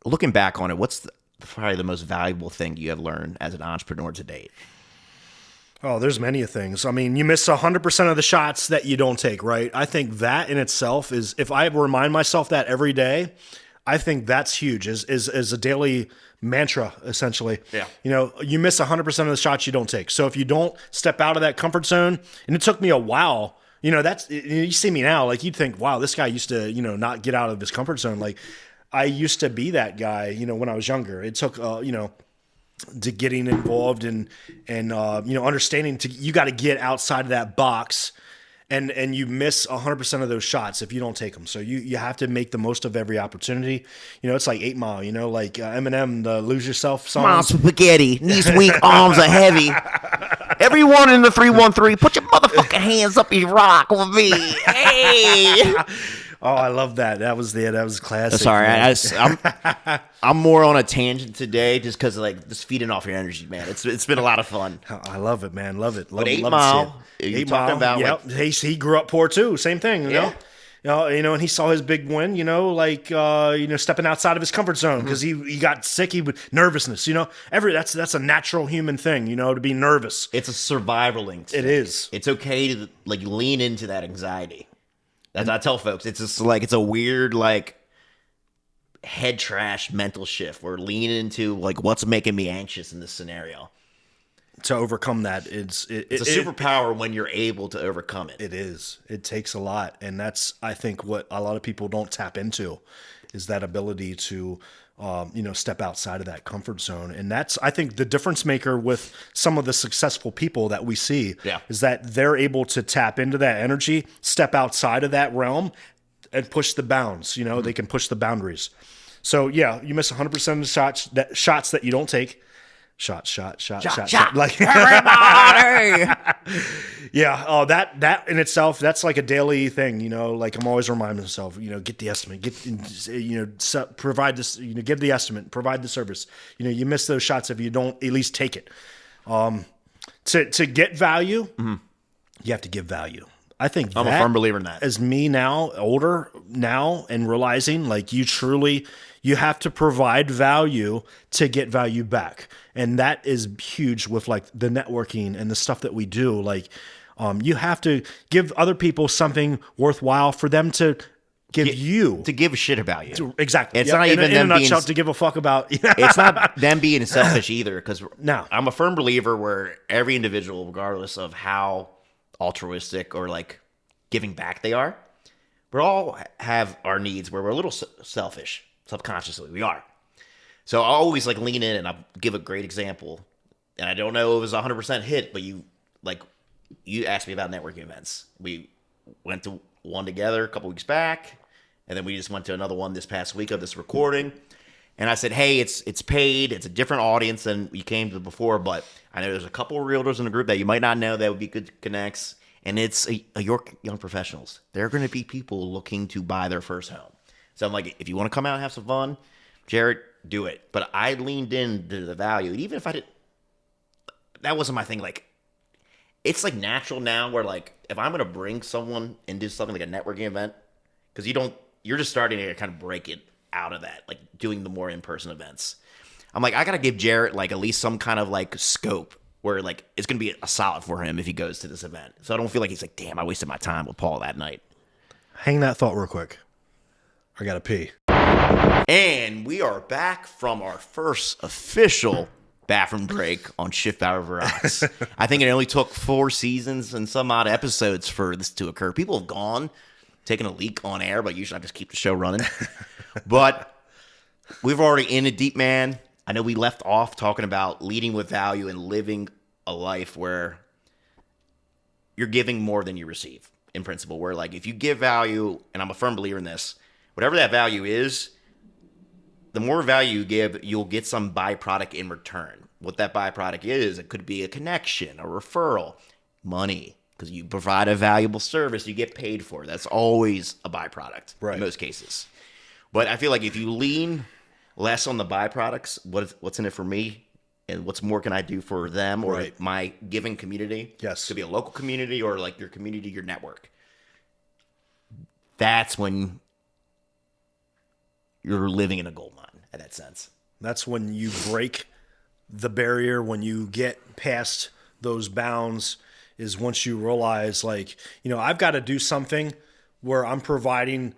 S1: Looking back on it, what's probably the most valuable thing you have learned as an entrepreneur to date?
S2: Oh, there's many things. I mean, you miss 100% of the shots that you don't take, right? I think that in itself is, if I remind myself that every day, I think that's huge, is a daily mantra, essentially.
S1: Yeah.
S2: You miss 100% of the shots you don't take. So if you don't step out of that comfort zone, and it took me a while, you see me now, like you'd think, wow, this guy used to, not get out of his comfort zone. Like I used to be that guy, when I was younger. It took, to getting involved and understanding you got to get outside of that box, and you miss 100% of those shots if you don't take them. So you have to make the most of every opportunity. It's like 8 Mile, like Eminem, the Lose Yourself song.
S1: Mom spaghetti, knees weak, arms are heavy. Everyone in the 313, put your motherfucking hands up and rock with me. Hey.
S2: Oh, I love that. That was classic.
S1: Sorry, I'm more on a tangent today, just because like just feeding off your energy, man. It's been a lot of fun.
S2: I love it, man. Love it.
S1: But 8
S2: love
S1: Mile,
S2: to see it.
S1: you're talking about
S2: Yeah,
S1: like,
S2: he grew up poor too. Same thing, you
S1: Yeah.
S2: know. And he saw his big win, like stepping outside of his comfort zone because he got sick, nervousness, that's a natural human thing, to be nervous.
S1: it's a survival instinct.
S2: It is.
S1: It's okay to like lean into that anxiety. That's what I tell folks. It's just like it's a weird like head trash mental shift. We're leaning into like what's making me anxious in this scenario.
S2: To overcome that, it's
S1: a superpower when you're able to overcome it.
S2: It is. It takes a lot, and that's I think what a lot of people don't tap into is that ability to step outside of that comfort zone. And that's I think the difference maker with some of the successful people that we see is that they're able to tap into that energy, step outside of that realm, and push the bounds. They can push the boundaries. So yeah, you miss 100% of the shots that you don't take. Shot. Like
S1: Everybody.
S2: yeah. That in itself, that's like a daily thing. Like I'm always reminding myself, get the estimate, provide this, give the estimate, provide the service. You miss those shots if you don't at least take it. To get value, you have to give value. I think
S1: I'm a firm believer in that.
S2: As me now, older now, and realizing like you have to provide value to get value back. And that is huge with like the networking and the stuff that we do. Like, you have to give other people something worthwhile for them to give you.
S1: To give a shit about you.
S2: Exactly.
S1: It's not even
S2: in
S1: them
S2: a nutshell
S1: being,
S2: to give a fuck about.
S1: it's not them being selfish either. Because
S2: No.
S1: I'm a firm believer where every individual, regardless of how altruistic or like giving back they are, we all have our needs where we're a little selfish. Subconsciously, we are. So I always like lean in, and I'll give a great example. And I don't know if it was 100% hit, but you asked me about networking events. We went to one together a couple weeks back, and then we just went to another one this past week of this recording. And I said, hey, it's paid. It's a different audience than you came to before, but I know there's a couple of realtors in the group that you might not know that would be good connects. And it's a York Young Professionals. They're going to be people looking to buy their first home. So I'm like, if you want to come out and have some fun, Jared, do it. But I leaned into the value. And even if I didn't, that wasn't my thing. Like, it's like natural now where like, if I'm going to bring someone into something like a networking event, because you're just starting to kind of break it out of that, like doing the more in-person events. I'm like, I got to give Jared like at least some kind of like scope where like it's going to be a solid for him if he goes to this event. So I don't feel like he's like, damn, I wasted my time with Paul that night.
S2: Hang that thought real quick. I gotta pee.
S1: And we are back from our first official bathroom break on Schiffbauer Over Rocks. I think it only took 4 seasons and some odd episodes for this to occur. People have gone, taken a leak on air, but usually I just keep the show running. But we've already in it deep, man. I know we left off talking about leading with value and living a life where you're giving more than you receive, in principle. Where like if you give value, and I'm a firm believer in this, whatever that value is, the more value you give, you'll get some byproduct in return. What that byproduct is, it could be a connection, a referral, money. Because you provide a valuable service, you get paid for it. That's always a byproduct in most cases. But I feel like if you lean less on the byproducts, what's in it for me, and what's more can I do for them or my giving community?
S2: Yes.
S1: It could be a local community or like your community, your network. That's when you're living in a gold mine in that sense.
S2: That's when you break the barrier, when you get past those bounds, is once you realize like, I've got to do something where I'm providing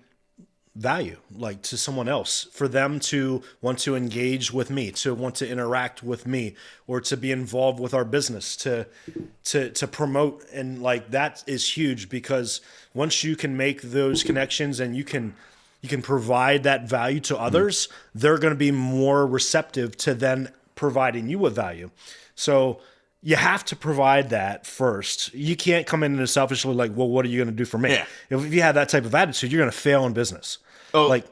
S2: value like to someone else for them to want to engage with me, to want to interact with me, or to be involved with our business, to promote. And like that is huge, because once you can make those connections and you can provide that value to others, they're going to be more receptive to then providing you with value. So you have to provide that first. You can't come in and selfishly like, well, what are you going to do for me?
S1: Yeah.
S2: If you have that type of attitude, you're going to fail in business.
S1: Oh,
S2: like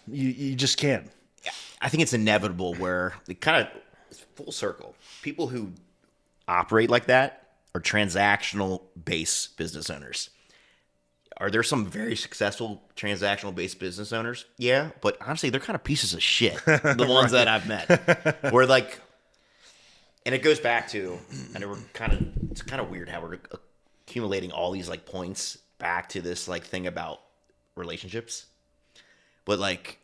S2: you just can't.
S1: I think it's inevitable where it kind of full circle. People who operate like that, are transactional based business owners. Are there some very successful transactional based business owners? Yeah, but honestly, they're kind of pieces of shit. The ones that I've met, where like, and it goes back to, and it's kind of weird how we're accumulating all these like points back to this like thing about relationships, but like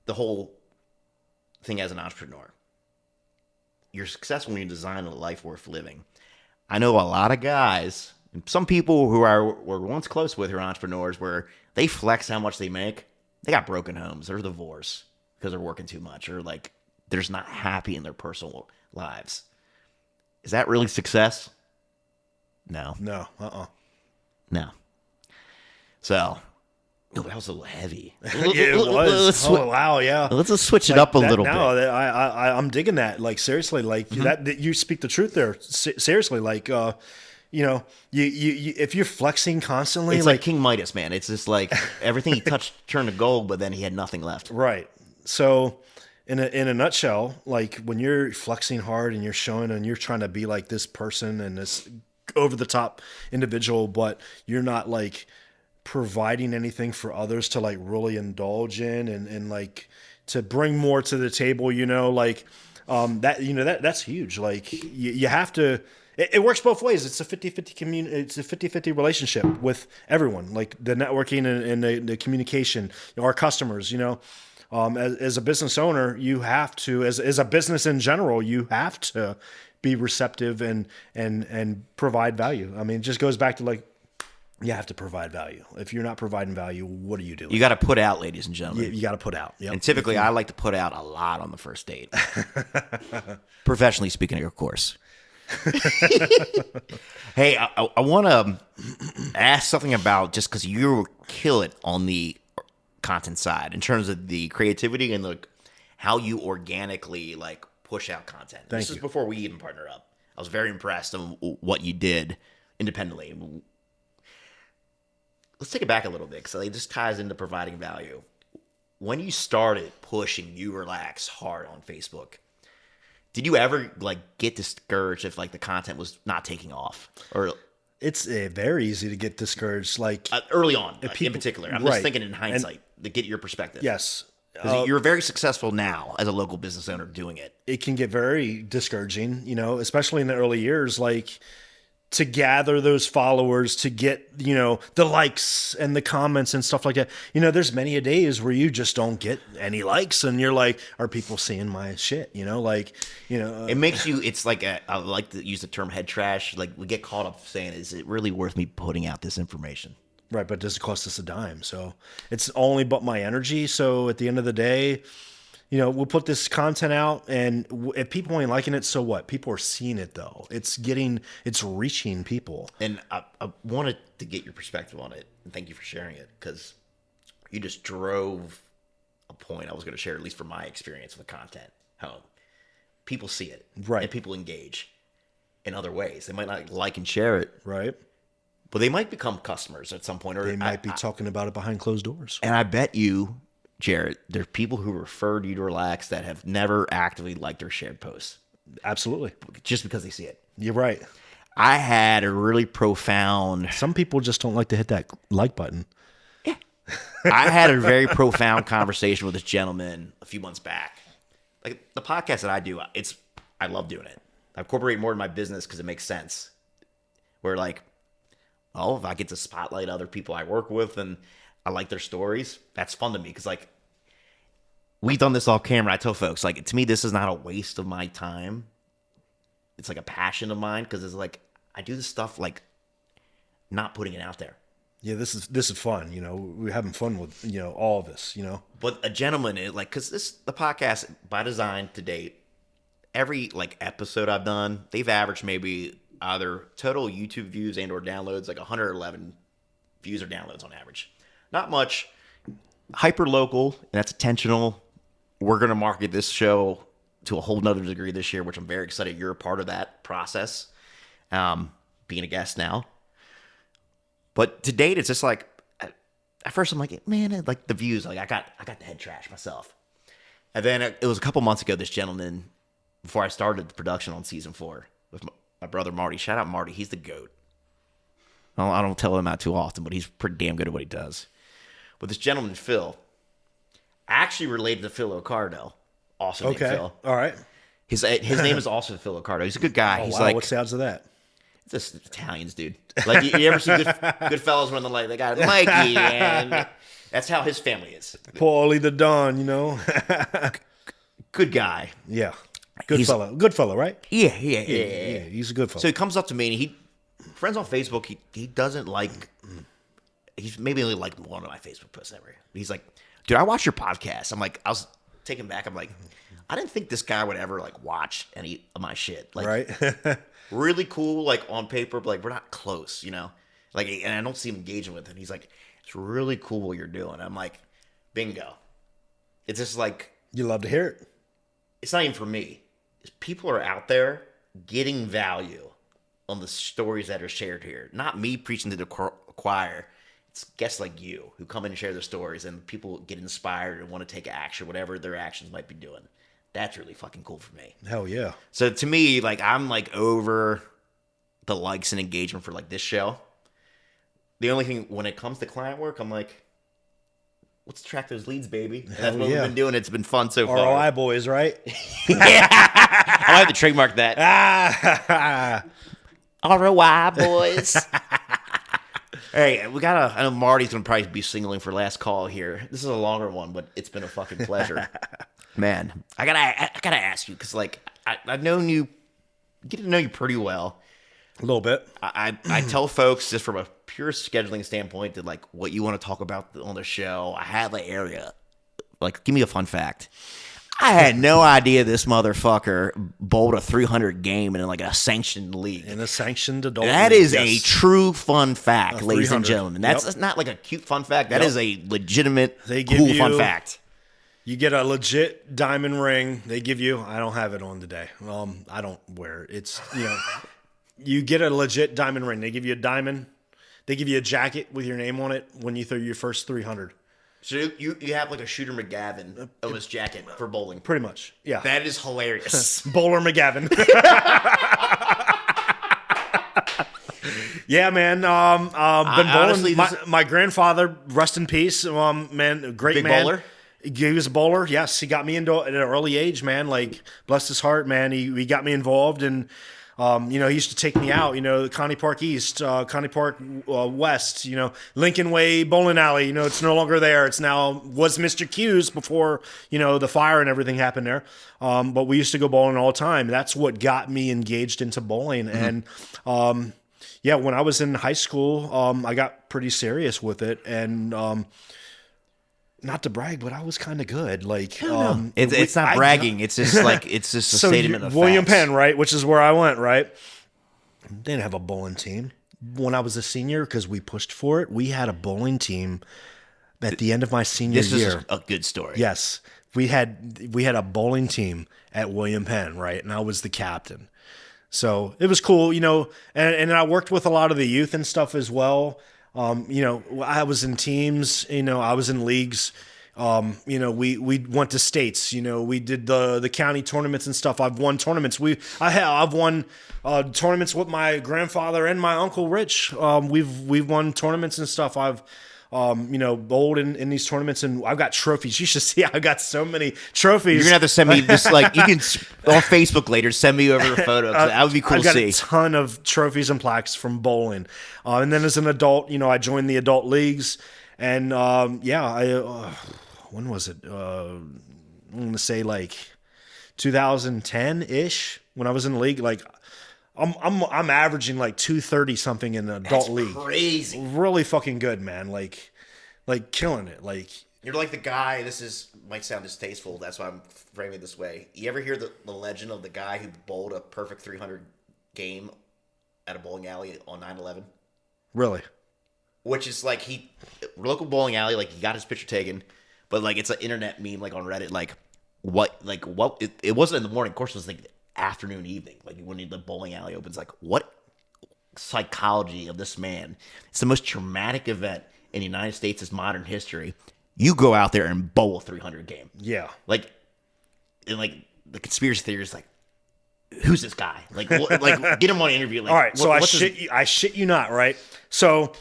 S1: the whole thing as an entrepreneur, you're successful when you design a life worth living. I know a lot of guys. Some people who were once close with who are entrepreneurs where they flex how much they make. They got broken homes or divorced because they're working too much or like they're just not happy in their personal lives. Is that really success? No.
S2: No.
S1: No. So, that was a little heavy.
S2: Yeah, it was. Wow, yeah.
S1: Let's just switch it up a little bit.
S2: I'm digging that. Like, seriously, like, that you speak the truth there. Seriously, like, you know, you if you're flexing constantly,
S1: it's like King Midas, man. It's just like everything he touched turned to gold, but then he had nothing left.
S2: Right. So, in a nutshell, like when you're flexing hard and you're showing and you're trying to be like this person and this over the top individual, but you're not like providing anything for others to like really indulge in and like to bring more to the table, you know, like that's huge. Like you have to. It works both ways. It's a 50-50 it's a 50-50 relationship with everyone, like the networking and the communication, our customers, you know, as a business owner, you have to, as a business in general, you have to be receptive and provide value. I mean, it just goes back to like, you have to provide value. If you're not providing value, what are you doing?
S1: You got to put out, ladies and gentlemen.
S2: You got to put out. Yep.
S1: And typically I like to put out a lot on the first date. Professionally speaking, of course. Hey, I want to ask something about, just because you kill it on the content side in terms of the creativity and like how you organically like push out content. This is before we even partner up. I was very impressed of what you did independently. Let's take it back a little bit because it just ties into providing value. When you started pushing You Relax hard on Facebook, did you ever like get discouraged if like the content was not taking off? Or
S2: it's very easy to get discouraged, like
S1: early on, in particular. I'm just thinking in hindsight to get your perspective.
S2: Yes,
S1: you're very successful now as a local business owner doing it.
S2: It can get very discouraging, you know, especially in the early years, like to gather those followers, to get, you know, the likes and the comments and stuff like that. You know, there's many a days where you just don't get any likes and you're like, are people seeing my shit? You know, like, you know,
S1: it makes you, it's like, I like to use the term head trash. Like we get caught up saying, is it really worth me putting out this information?
S2: Right. But does it cost us a dime? So it's only but my energy. So at the end of the day, you know, we'll put this content out and if people ain't liking it, so what? People are seeing it though. It's reaching people.
S1: And I wanted to get your perspective on it. And thank you for sharing it because you just drove a point I was going to share, at least from my experience with the content home. People see it.
S2: Right.
S1: And people engage in other ways. They might not like and share it.
S2: Right.
S1: But they might become customers at some point. Or
S2: they might be talking about it behind closed doors.
S1: And I bet you, Jared, there's people who referred you to Relax that have never actively liked or shared posts.
S2: Absolutely.
S1: Just because they see it.
S2: You're right.
S1: I had a really profound...
S2: Some people just don't like to hit that like button.
S1: Yeah. I had a very profound conversation with this gentleman a few months back. Like the podcast that I do, I love doing it. I incorporate more in my business because it makes sense. Where like, well, if I get to spotlight other people I work with and I like their stories, that's fun to me because like we've done this off camera. I tell folks like, to me, this is not a waste of my time. It's like a passion of mine because it's like I do this stuff like not putting it out there.
S2: Yeah, this is fun. You know, we're having fun with, you know, all of this, you know.
S1: But a gentleman is like, because the podcast by design to date, every like episode I've done, they've averaged maybe either total YouTube views and or downloads, like 111 views or downloads on average. Not much. Hyper local, and that's intentional. We're going to market this show to a whole nother degree this year, which I'm very excited you're a part of that process, being a guest now. But to date, it's just like, at first I'm like, man, like the views, like I got the head trash myself. And then it was a couple months ago, this gentleman, before I started the production on season 4 with my brother Marty. Shout out Marty. He's the GOAT. I don't tell him out too often, but he's pretty damn good at what he does. But this gentleman, Phil, actually related to Phil Ocardo, also named Phil.
S2: All right.
S1: His name is also Phil Ocardo. He's a good guy.
S2: Oh,
S1: He's
S2: wow.
S1: like,
S2: What's the odds of that?
S1: it's just Italians, dude. Like, you ever see good fellas when they got Mikey, and that's how his family is.
S2: Paulie the Don, you know.
S1: Good guy.
S2: Yeah. Good fellow, right?
S1: Yeah.
S2: He's a good fellow.
S1: So he comes up to me, and friends on Facebook, he doesn't like, he's maybe only liked one of my Facebook posts ever. He's like, dude, I watch your podcast. I'm like, I was taken back. I'm like, I didn't think this guy would ever like watch any of my shit. Like,
S2: right?
S1: really cool, like on paper, but like we're not close, you know? Like, and I don't see him engaging with it. He's like, it's really cool what you're doing. I'm like, bingo. It's just like,
S2: You love to hear it.
S1: it's not even for me. People are out there getting value on the stories that are shared here. Not me preaching to the choir. It's guests like you who come in and share their stories, and people get inspired and want to take action, whatever their actions might be doing. That's really fucking cool for me.
S2: Hell yeah.
S1: So to me, like, I'm like over the likes and engagement for like this show. The only thing when it comes to client work, I'm like, let's track those leads, baby. And that's what we've been doing. It's been fun so far.
S2: ROI boys, right?
S1: Yeah. I have to trademark that. ROI boys. Hey, I know Marty's going to probably be signaling for last call here. This is a longer one, but it's been a fucking pleasure. Man, I gotta ask you, because like, I've known you, get to know you pretty well.
S2: A little bit.
S1: I tell folks, just from a pure scheduling standpoint, that like what you want to talk about on the show, I have an area. Like, give me a fun fact. I had no idea this motherfucker bowled a 300 game in like a sanctioned league.
S2: In a sanctioned adult
S1: That
S2: league,
S1: is a true fun fact, ladies and
S2: 300.
S1: gentlemen. That's not like a cute fun fact. That is a legitimate,
S2: They give
S1: cool
S2: you-
S1: fun fact.
S2: You get a legit diamond ring. They give you. I don't have it on today. I don't wear it. It's, you know, you get a legit diamond ring. They give you a diamond. They give you a jacket with your name on it when you throw your first 300.
S1: So you have like a Shooter McGavin of his jacket for bowling.
S2: Pretty much. Yeah.
S1: That is hilarious.
S2: Bowler McGavin. Yeah, man. Been bowling.
S1: Honestly,
S2: My grandfather, rest in peace. Man, a great
S1: Big
S2: man.
S1: bowler?
S2: He was a bowler. Yes, he got me into it at an early age, man. Like, bless his heart, man. He got me involved, and you know, he used to take me out. You know, Connie Park East, Connie Park West. You know, Lincoln Way bowling alley. You know, it's no longer there. It's now was Mr. Q's before, you know, the fire and everything happened there. But we used to go bowling all the time. That's what got me engaged into bowling, and yeah, when I was in high school, I got pretty serious with it, and not to brag, but I was kind of good. Like,
S1: it's not bragging. It's just like, it's just a statement of
S2: William
S1: facts.
S2: Penn, right? Which is where I went, right? They didn't have a bowling team when I was a senior because we pushed for it. We had a bowling team at the end of my senior
S1: This
S2: year.
S1: is a good story.
S2: Yes, we had a bowling team at William Penn, right? And I was the captain. So it was cool, you know, and I worked with a lot of the youth and stuff as well. You know, I was in teams, you know, I was in leagues. You know, we went to states, you know, we did the county tournaments and stuff. I've won tournaments. I've won tournaments with my grandfather and my uncle Rich. We've won tournaments and stuff. I've you know, bowled in these tournaments, and I've got trophies. You should see, I've got so many trophies.
S1: You're gonna have to send me this, like, you can on Facebook later send me over the photo. 'Cause that would be cool
S2: I've
S1: to
S2: got
S1: see.
S2: a ton of trophies and plaques from bowling, and then as an adult, you know, I joined the adult leagues, and yeah, I when was it? I'm gonna say like 2010 ish when I was in the league. Like, I'm averaging like 230 something in an adult league.
S1: Crazy.
S2: Really fucking good, man. Like killing it. Like,
S1: You're like the guy. Might sound distasteful. That's why I'm framing it this way. You ever hear the legend of the guy who bowled a perfect 300 game at a bowling alley on 9/11?
S2: really.
S1: Which is like local bowling alley. Like, he got his picture taken, but like it's an internet meme, like on Reddit. Like what? It wasn't in the morning. Of course, it was like afternoon, evening. Like when the bowling alley opens. Like, what psychology of this man? It's the most traumatic event in the United States' modern history. You go out there and bowl a 300 game.
S2: Yeah.
S1: Like, and like the conspiracy theory is like, who's this guy? Like, like get him on an interview. Like,
S2: All right, so
S1: what's
S2: I shit you not, right? So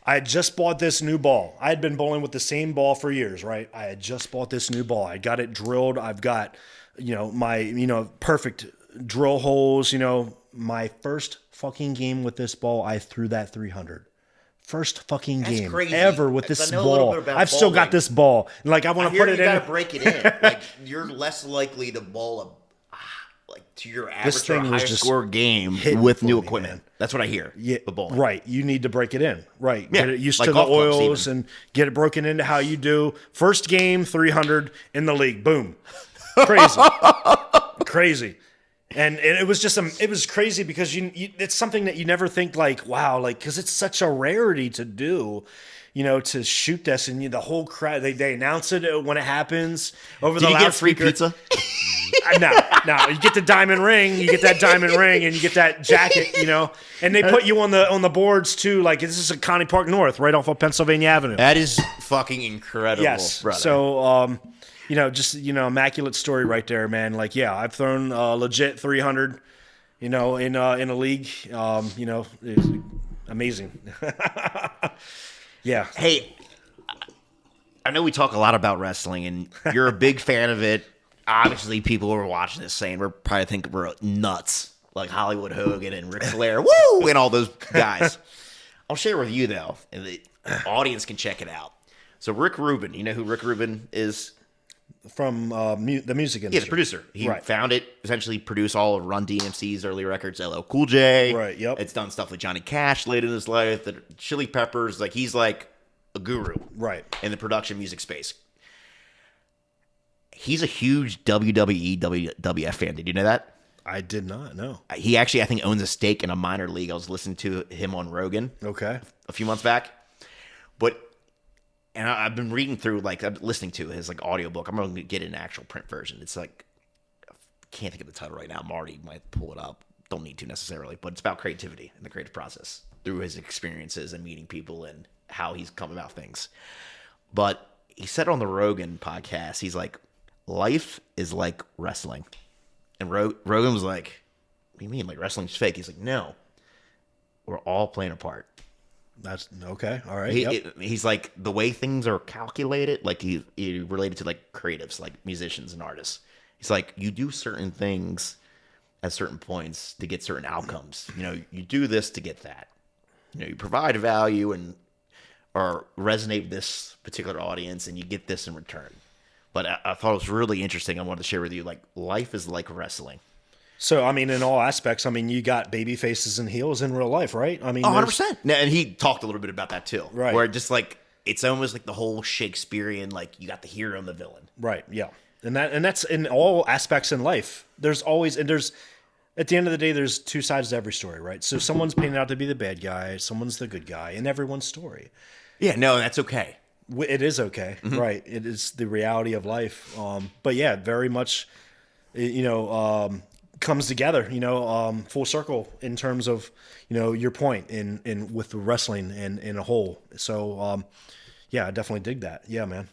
S2: I had just bought this new ball. I had been bowling with the same ball for years, right? I had just bought this new ball. I got it drilled. I've got, my, perfect drill holes. My first fucking game with this ball, I threw that 300. First fucking game
S1: crazy.
S2: ever with this ball. I've still got
S1: bowling.
S2: this ball. Like I want to put it
S1: you
S2: in.
S1: gotta break it in. Like you're less likely to bowl to your average
S2: thing
S1: or
S2: was
S1: higher
S2: just
S1: score game
S2: hitting
S1: with
S2: for
S1: new
S2: me,
S1: equipment.
S2: man.
S1: That's what I hear.
S2: Yeah,
S1: the bowling.
S2: right. You need to break it in. Right.
S1: Yeah,
S2: Get it used
S1: like
S2: to the
S1: golf clubs
S2: oils
S1: even.
S2: and get it broken into how you do. First game, 300 in the league. Boom. Crazy. Crazy. And it was just it was crazy because it's something that you never think like, wow, like, because it's such a rarity to do, to shoot this, and the whole crowd, they announce it when it happens over the
S1: Did you get free
S2: loudspeaker.
S1: pizza?
S2: No, you get the diamond ring, and you get that jacket, and they put you on the boards too. Like, this is at Connie Park North, right off of Pennsylvania Avenue.
S1: That is fucking incredible.
S2: Yes.
S1: brother.
S2: So, immaculate story right there, man. Like, yeah, I've thrown legit 300, in a league. It's amazing. Yeah.
S1: Hey, I know we talk a lot about wrestling, and you're a big fan of it. Obviously, people who are watching this saying we're probably think we're nuts, like Hollywood Hogan and Ric Flair, woo, and all those guys. I'll share with you though, and the audience can check it out. So Rick Rubin, you know who Rick Rubin is?
S2: From the music industry.
S1: Yeah, the producer. He
S2: Right.
S1: founded, essentially produced all of Run DMC's early records, LL Cool J.
S2: Right, yep.
S1: It's done stuff with Johnny Cash late in his life, the Chili Peppers. Like, he's like a guru.
S2: Right.
S1: In the production music space. He's a huge WWE, WWF fan. Did you know that?
S2: I did not know.
S1: He actually, I think, owns a stake in a minor league. I was listening to him on Rogan
S2: Okay.
S1: a few months back. And I've been reading through, like, I'm listening to his, like, audiobook. I'm going to get an actual print version. It's like, I can't think of the title right now. Marty might pull it up. Don't need to necessarily. But it's about creativity and the creative process through his experiences and meeting people and how he's come about things. But he said on the Rogan podcast, he's like, life is like wrestling. And Rogan was like, what do you mean? Like, wrestling's fake? He's like, no. We're all playing a part.
S2: That's okay. All right.
S1: He's like, the way things are calculated, like he related to like creatives, like musicians and artists. He's like, you do certain things at certain points to get certain outcomes. You do this to get that. You provide value or resonate with this particular audience, and you get this in return. But I thought it was really interesting. I wanted to share with you, like, life is like wrestling.
S2: So, I mean, in all aspects, I mean, you got baby faces and heels in real life, right? I mean,
S1: 100%. And he talked a little bit about that too.
S2: Right.
S1: Where just like, it's almost like the whole Shakespearean, like, you got the hero and the villain.
S2: Right. Yeah. And that's in all aspects in life. There's always, at the end of the day, there's two sides to every story, right? So someone's painted out to be the bad guy, someone's the good guy in everyone's story.
S1: Yeah, no, that's okay.
S2: It is okay. Mm-hmm. Right. It is the reality of life. But yeah, very much, comes together, full circle in terms of, your point in with the wrestling and in a whole. So, yeah, I definitely dig that. Yeah, man.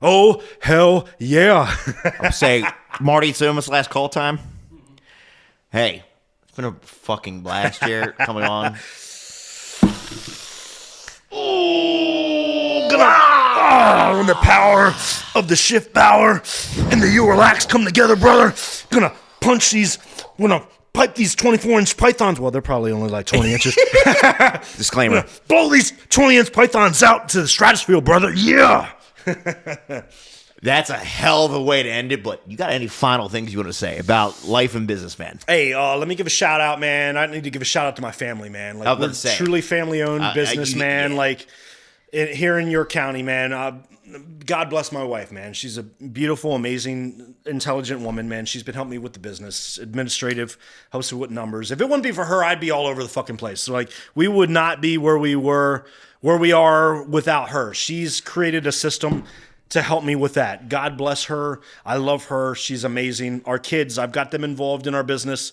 S2: Oh, hell yeah.
S1: I'll say, Marty, it's almost last call time. Hey, it's been a fucking blast here coming on.
S2: When the power of the Schiffbauer and the You Relax come together, brother, gonna punch these, pipe these 24-inch pythons. Well, they're probably only like 20 inches.
S1: Disclaimer.
S2: Blow these 20-inch pythons out to the stratosphere, brother. Yeah.
S1: That's a hell of a way to end it, but you got any final things you want to say about life and business, man?
S2: Hey, let me give a shout out, man. I need to give a shout out to my family, man. Like, we're truly family-owned business, man. Yeah. Like, here in your county, man, God bless my wife, man. She's a beautiful, amazing, intelligent woman, man. She's been helping me with the business, administrative, helps me with numbers. If it wouldn't be for her, I'd be all over the fucking place. So, like, we would not be where we are without her. She's created a system to help me with that. God bless her. I love her. She's amazing. Our kids, I've got them involved in our business.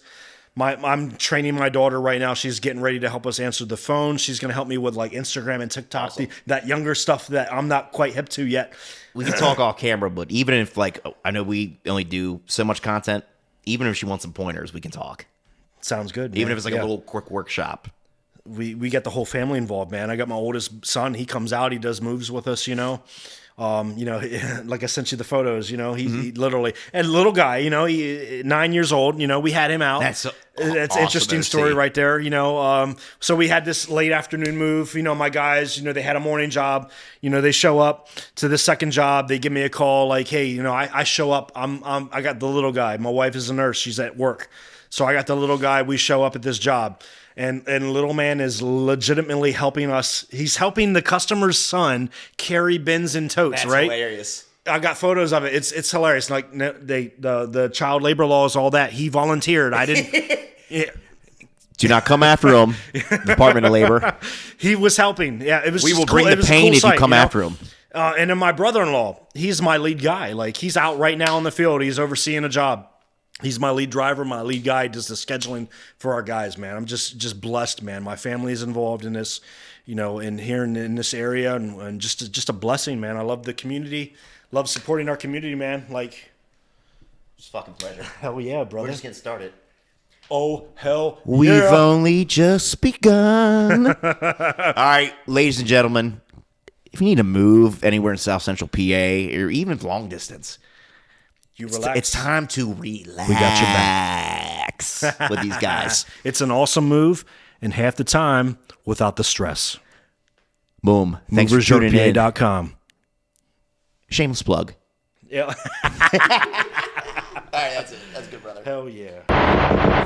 S2: I'm training my daughter right now. She's getting ready to help us answer the phone. She's going to help me with like Instagram and TikTok, awesome. That younger stuff that I'm not quite hip to yet.
S1: We can talk off camera, but even if, like, I know we only do so much content, even if she wants some pointers, we can talk.
S2: Sounds good, man.
S1: Even if it's like a little quick workshop.
S2: We get the whole family involved, man. I got my oldest son. He comes out. He does moves with us, like I sent you the photos, he literally, and little guy, he 9 years old, we had him out.
S1: That's
S2: awesome, interesting story right there, so we had this late afternoon move, my guys, they had a morning job, they show up to the second job. They give me a call like, hey, I show up. I got the little guy. My wife is a nurse. She's at work. So I got the little guy. We show up at this job. And little man is legitimately helping us. He's helping the customer's son carry bins and totes. That's right?
S1: Hilarious.
S2: I got photos of it. It's hilarious. Like the child labor laws, all that. He volunteered. I didn't. Yeah.
S1: Do not come after him, Department of Labor.
S2: He was helping. Yeah, it was.
S1: We will bring the pain if you come after him.
S2: And then my brother-in-law, he's my lead guy. Like he's out right now in the field. He's overseeing a job. He's my lead driver, my lead guy, does the scheduling for our guys, man. I'm just blessed, man. My family is involved in this, and here in this area, and just a blessing, man. I love the community, love supporting our community, man. Like,
S1: it's a fucking pleasure.
S2: Hell yeah, brother.
S1: We're just getting started.
S2: Oh, hell yeah.
S1: We've only just begun. All right, ladies and gentlemen, if you need to move anywhere in South Central PA or even long distance,
S2: you relax.
S1: It's time to relax.
S2: We got your back
S1: with these guys.
S2: It's an awesome move, and half the time without the stress.
S1: Boom. Thanks for tuning in.
S2: Moversyourpa.com.
S1: Shameless plug.
S2: Yeah.
S1: All right, that's it. That's good, brother.
S2: Hell yeah.